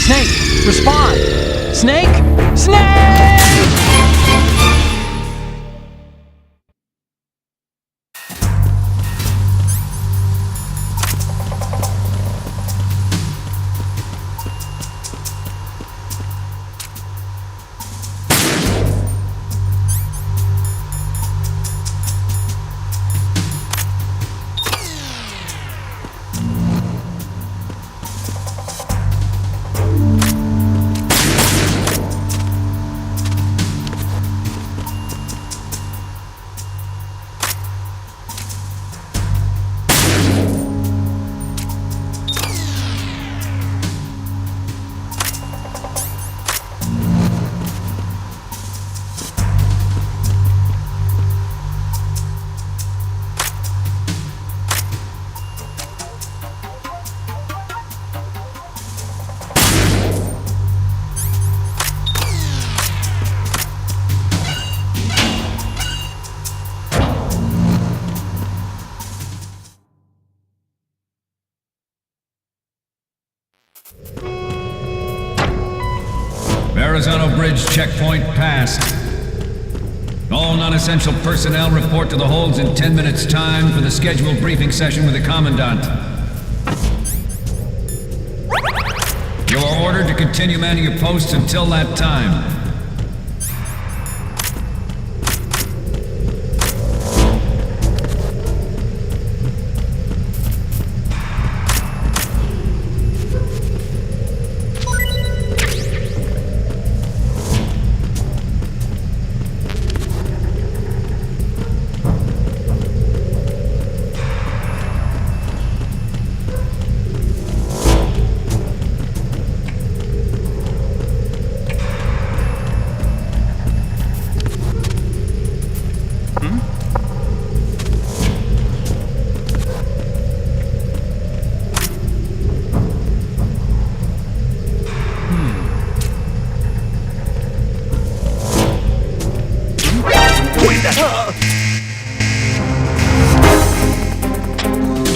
C: Snake, respond! Snake! Snake!
G: Verrazano Bridge checkpoint passed. All non-essential personnel report to the holds in 10 minutes' time for the scheduled briefing session with the Commandant. You are ordered to continue manning your posts until that time.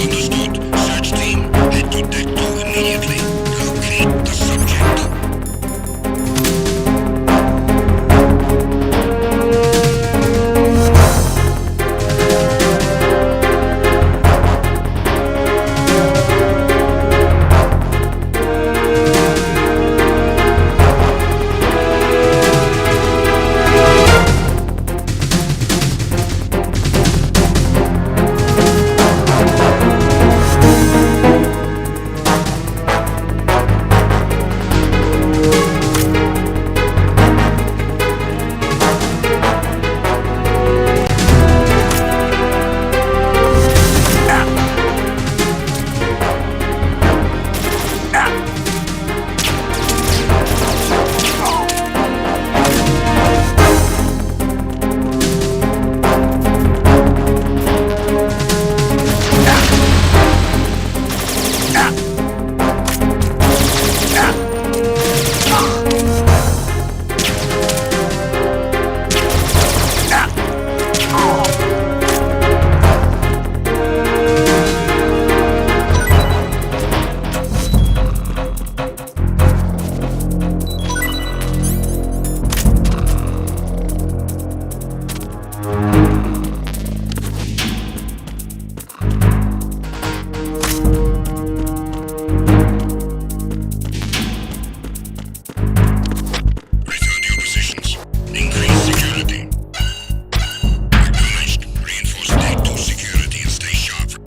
F: Understood. Search team, head to deck 2 immediately. Locate the subject. Return to your positions. Increase security. Acknowledged. Reinforce deck 2 security and stay sharp.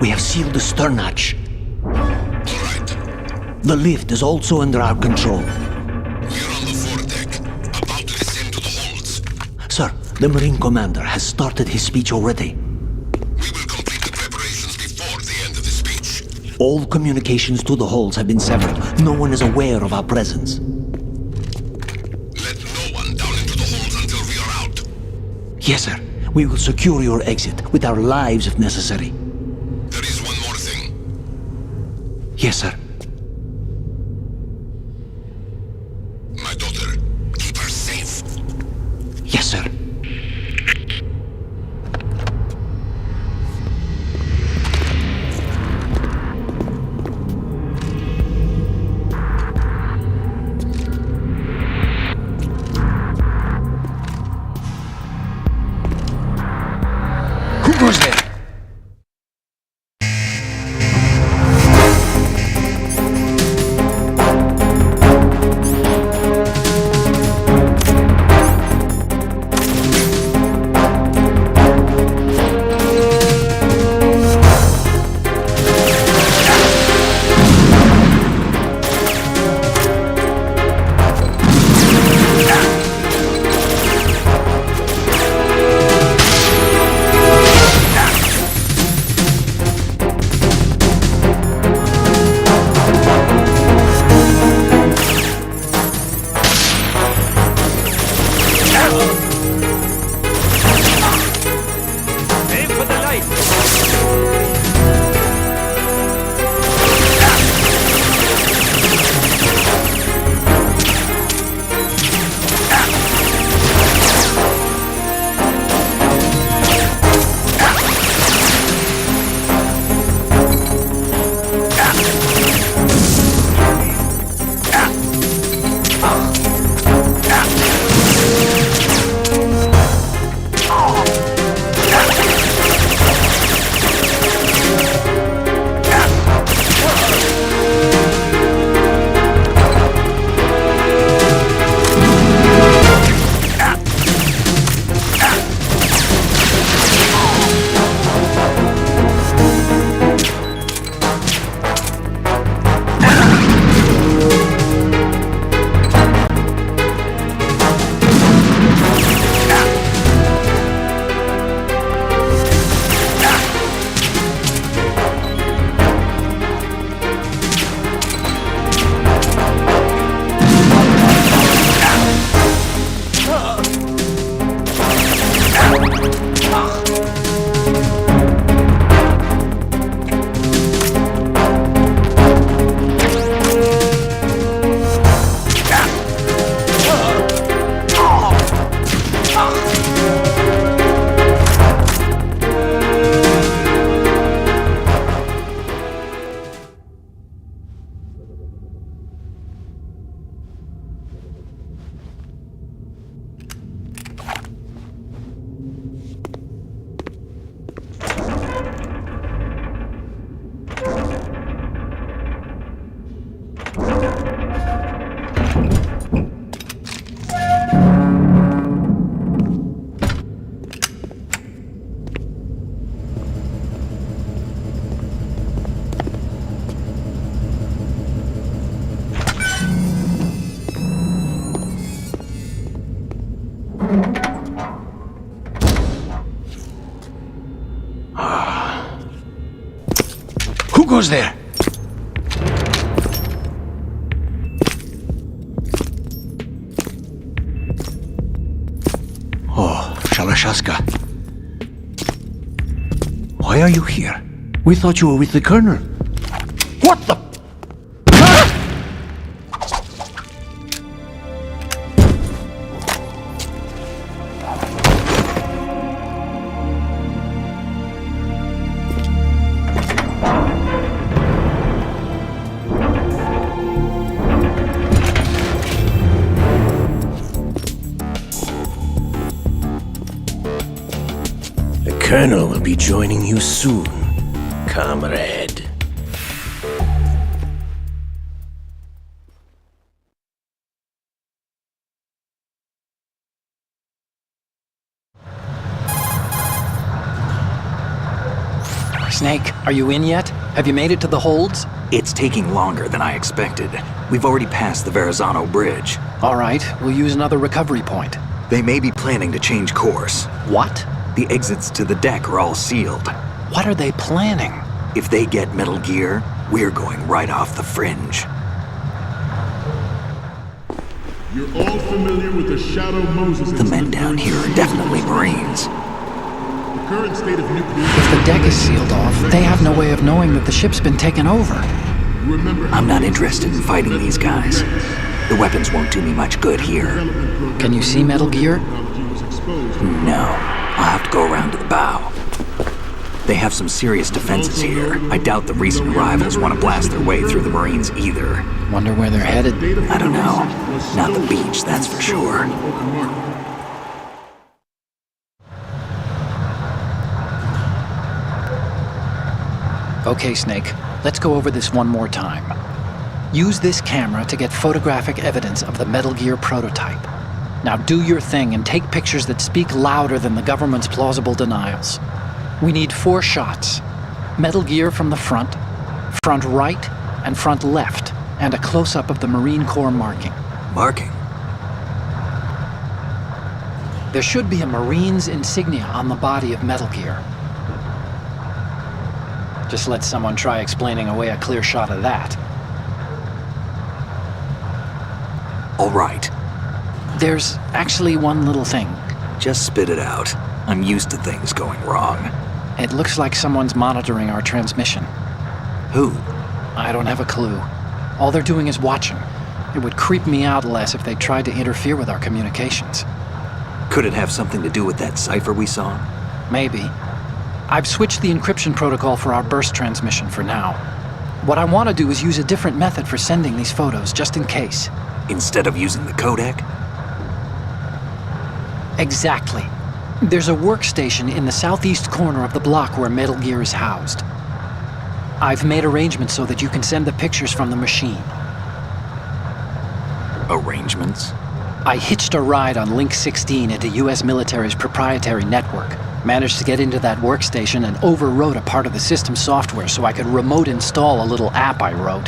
H: We have sealed the stern hatch.
F: All right.
H: The lift is also under our control.
F: We're on the foredeck, about to descend to the holds.
H: Sir, the Marine Commander has started his speech already.
F: We will complete the preparations before the end of the speech.
H: All communications to the holds have been severed. No one is aware of our presence.
F: Let no one down into the holds until we are out.
H: Yes, sir. We will secure your exit with our lives if necessary.
F: There is one more thing.
H: Yes, sir.
F: My daughter, keep her safe.
H: Yes, sir. goes there? Oh, Shalashaska. Why are you here? We thought you were with the Colonel. What the?
I: The Colonel will be joining you soon, comrade.
C: Snake, are you in yet? Have you made it to the holds?
A: It's taking longer than I expected. We've already passed the Verrazano Bridge.
C: All right, we'll use another recovery point.
A: They may be planning to change course.
C: What?
A: The exits to the deck are all sealed.
C: What are they planning?
A: If they get Metal Gear, we're going right off the fringe.
J: You're all familiar with the Shadow Moses
A: The men down here are definitely Marines.
J: The current state of nuclear...
C: If the deck is sealed off, they have no way of knowing that the ship's been taken over.
A: I'm not interested in fighting these guys. The weapons won't do me much good here.
C: Can you see Metal Gear?
A: No. I'll have to go around to the bow. They have some serious defenses here. I doubt the recent arrivals want to blast their way through the Marines either.
C: Wonder where they're headed?
A: I don't know. Not the beach, that's for sure.
C: Okay, Snake. Let's go over this one more time. Use this camera to get photographic evidence of the Metal Gear prototype. Now do your thing and take pictures that speak louder than the government's plausible denials. We need 4 shots. Metal Gear from the front right, and front left, and a close-up of the Marine Corps marking.
A: Marking?
C: There should be a Marine's insignia on the body of Metal Gear. Just let someone try explaining away a clear shot of that.
A: All right.
C: There's actually one little thing.
A: Just spit it out. I'm used to things going wrong.
C: It looks like someone's monitoring our transmission.
A: Who?
C: I don't have a clue. All they're doing is watching. It would creep me out less if they tried to interfere with our communications.
A: Could it have something to do with that cipher we saw?
C: Maybe. I've switched the encryption protocol for our burst transmission for now. What I want to do is use a different method for sending these photos, just in case.
A: Instead of using the codec?
C: Exactly. There's a workstation in the southeast corner of the block where Metal Gear is housed. I've made arrangements so that you can send the pictures from the machine.
A: Arrangements?
C: I hitched a ride on Link 16 into US military's proprietary network. Managed to get into that workstation and overwrote a part of the system software so I could remote install a little app I wrote.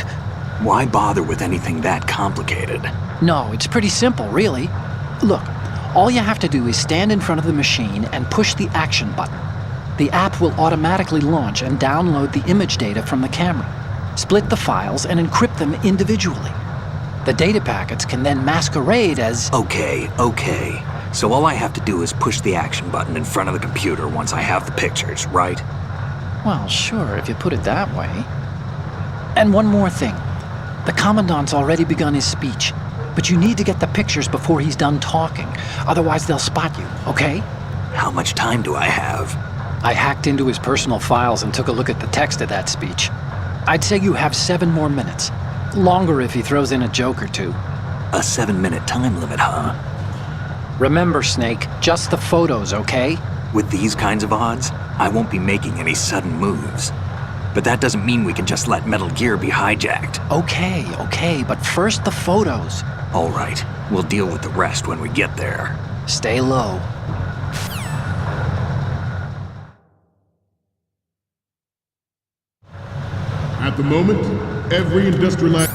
A: Why bother with anything that complicated?
C: No, it's pretty simple, really. Look, all you have to do is stand in front of the machine and push the action button. The app will automatically launch and download the image data from the camera, split the files, and encrypt them individually. The data packets can then masquerade as...
A: Okay. So all I have to do is push the action button in front of the computer once I have the pictures, right?
C: Well, sure, if you put it that way. And one more thing. The Commandant's already begun his speech, but you need to get the pictures before he's done talking. Otherwise, they'll spot you, okay?
A: How much time do I have?
C: I hacked into his personal files and took a look at the text of that speech. I'd say you have 7 more minutes. Longer if he throws in a joke or two.
A: A 7-minute time limit, huh?
C: Remember, Snake, just the photos, okay?
A: With these kinds of odds, I won't be making any sudden moves. But that doesn't mean we can just let Metal Gear be hijacked.
C: Okay, but first the photos.
A: All right, we'll deal with the rest when we get there.
C: Stay low.
J: At the moment, every industrialized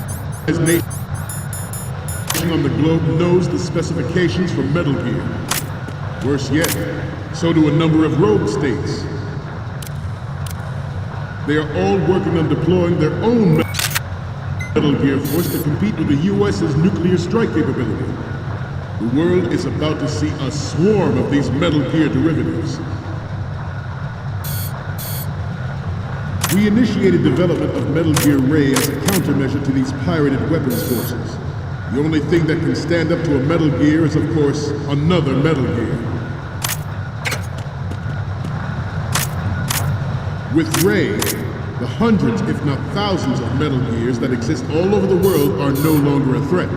J: nation on the globe knows the specifications for Metal Gear. Worse yet, so do a number of rogue states. They are all working on deploying their own Metal Gear force to compete with the U.S.'s nuclear strike capability. The world is about to see a swarm of these Metal Gear derivatives. We initiated development of Metal Gear Ray as a countermeasure to these pirated weapons forces. The only thing that can stand up to a Metal Gear is, of course, another Metal Gear. With Ray, the hundreds, if not thousands, of Metal Gears that exist all over the world are no longer a threat.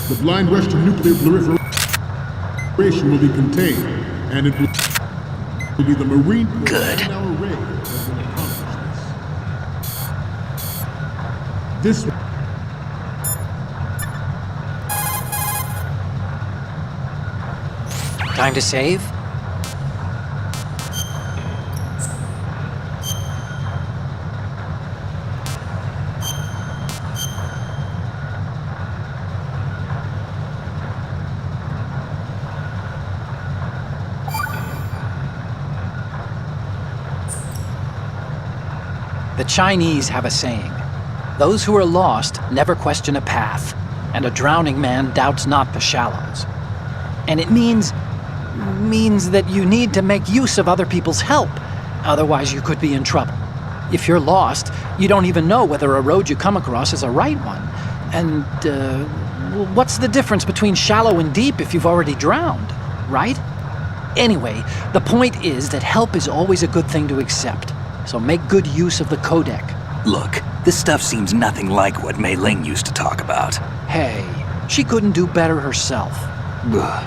J: The blind rush to nuclear proliferation will be contained, and it will be the Marine Corps and our Ray that will accomplish this.
C: Time to save? The Chinese have a saying, "Those who are lost never question a path, and a drowning man doubts not the shallows." And it means that you need to make use of other people's help, otherwise you could be in trouble. If you're lost, you don't even know whether a road you come across is a right one. And, what's the difference between shallow and deep if you've already drowned, right? Anyway, the point is that help is always a good thing to accept. So make good use of the codec.
A: Look, this stuff seems nothing like what Mei Ling used to talk about.
C: Hey, she couldn't do better herself.
A: Ugh.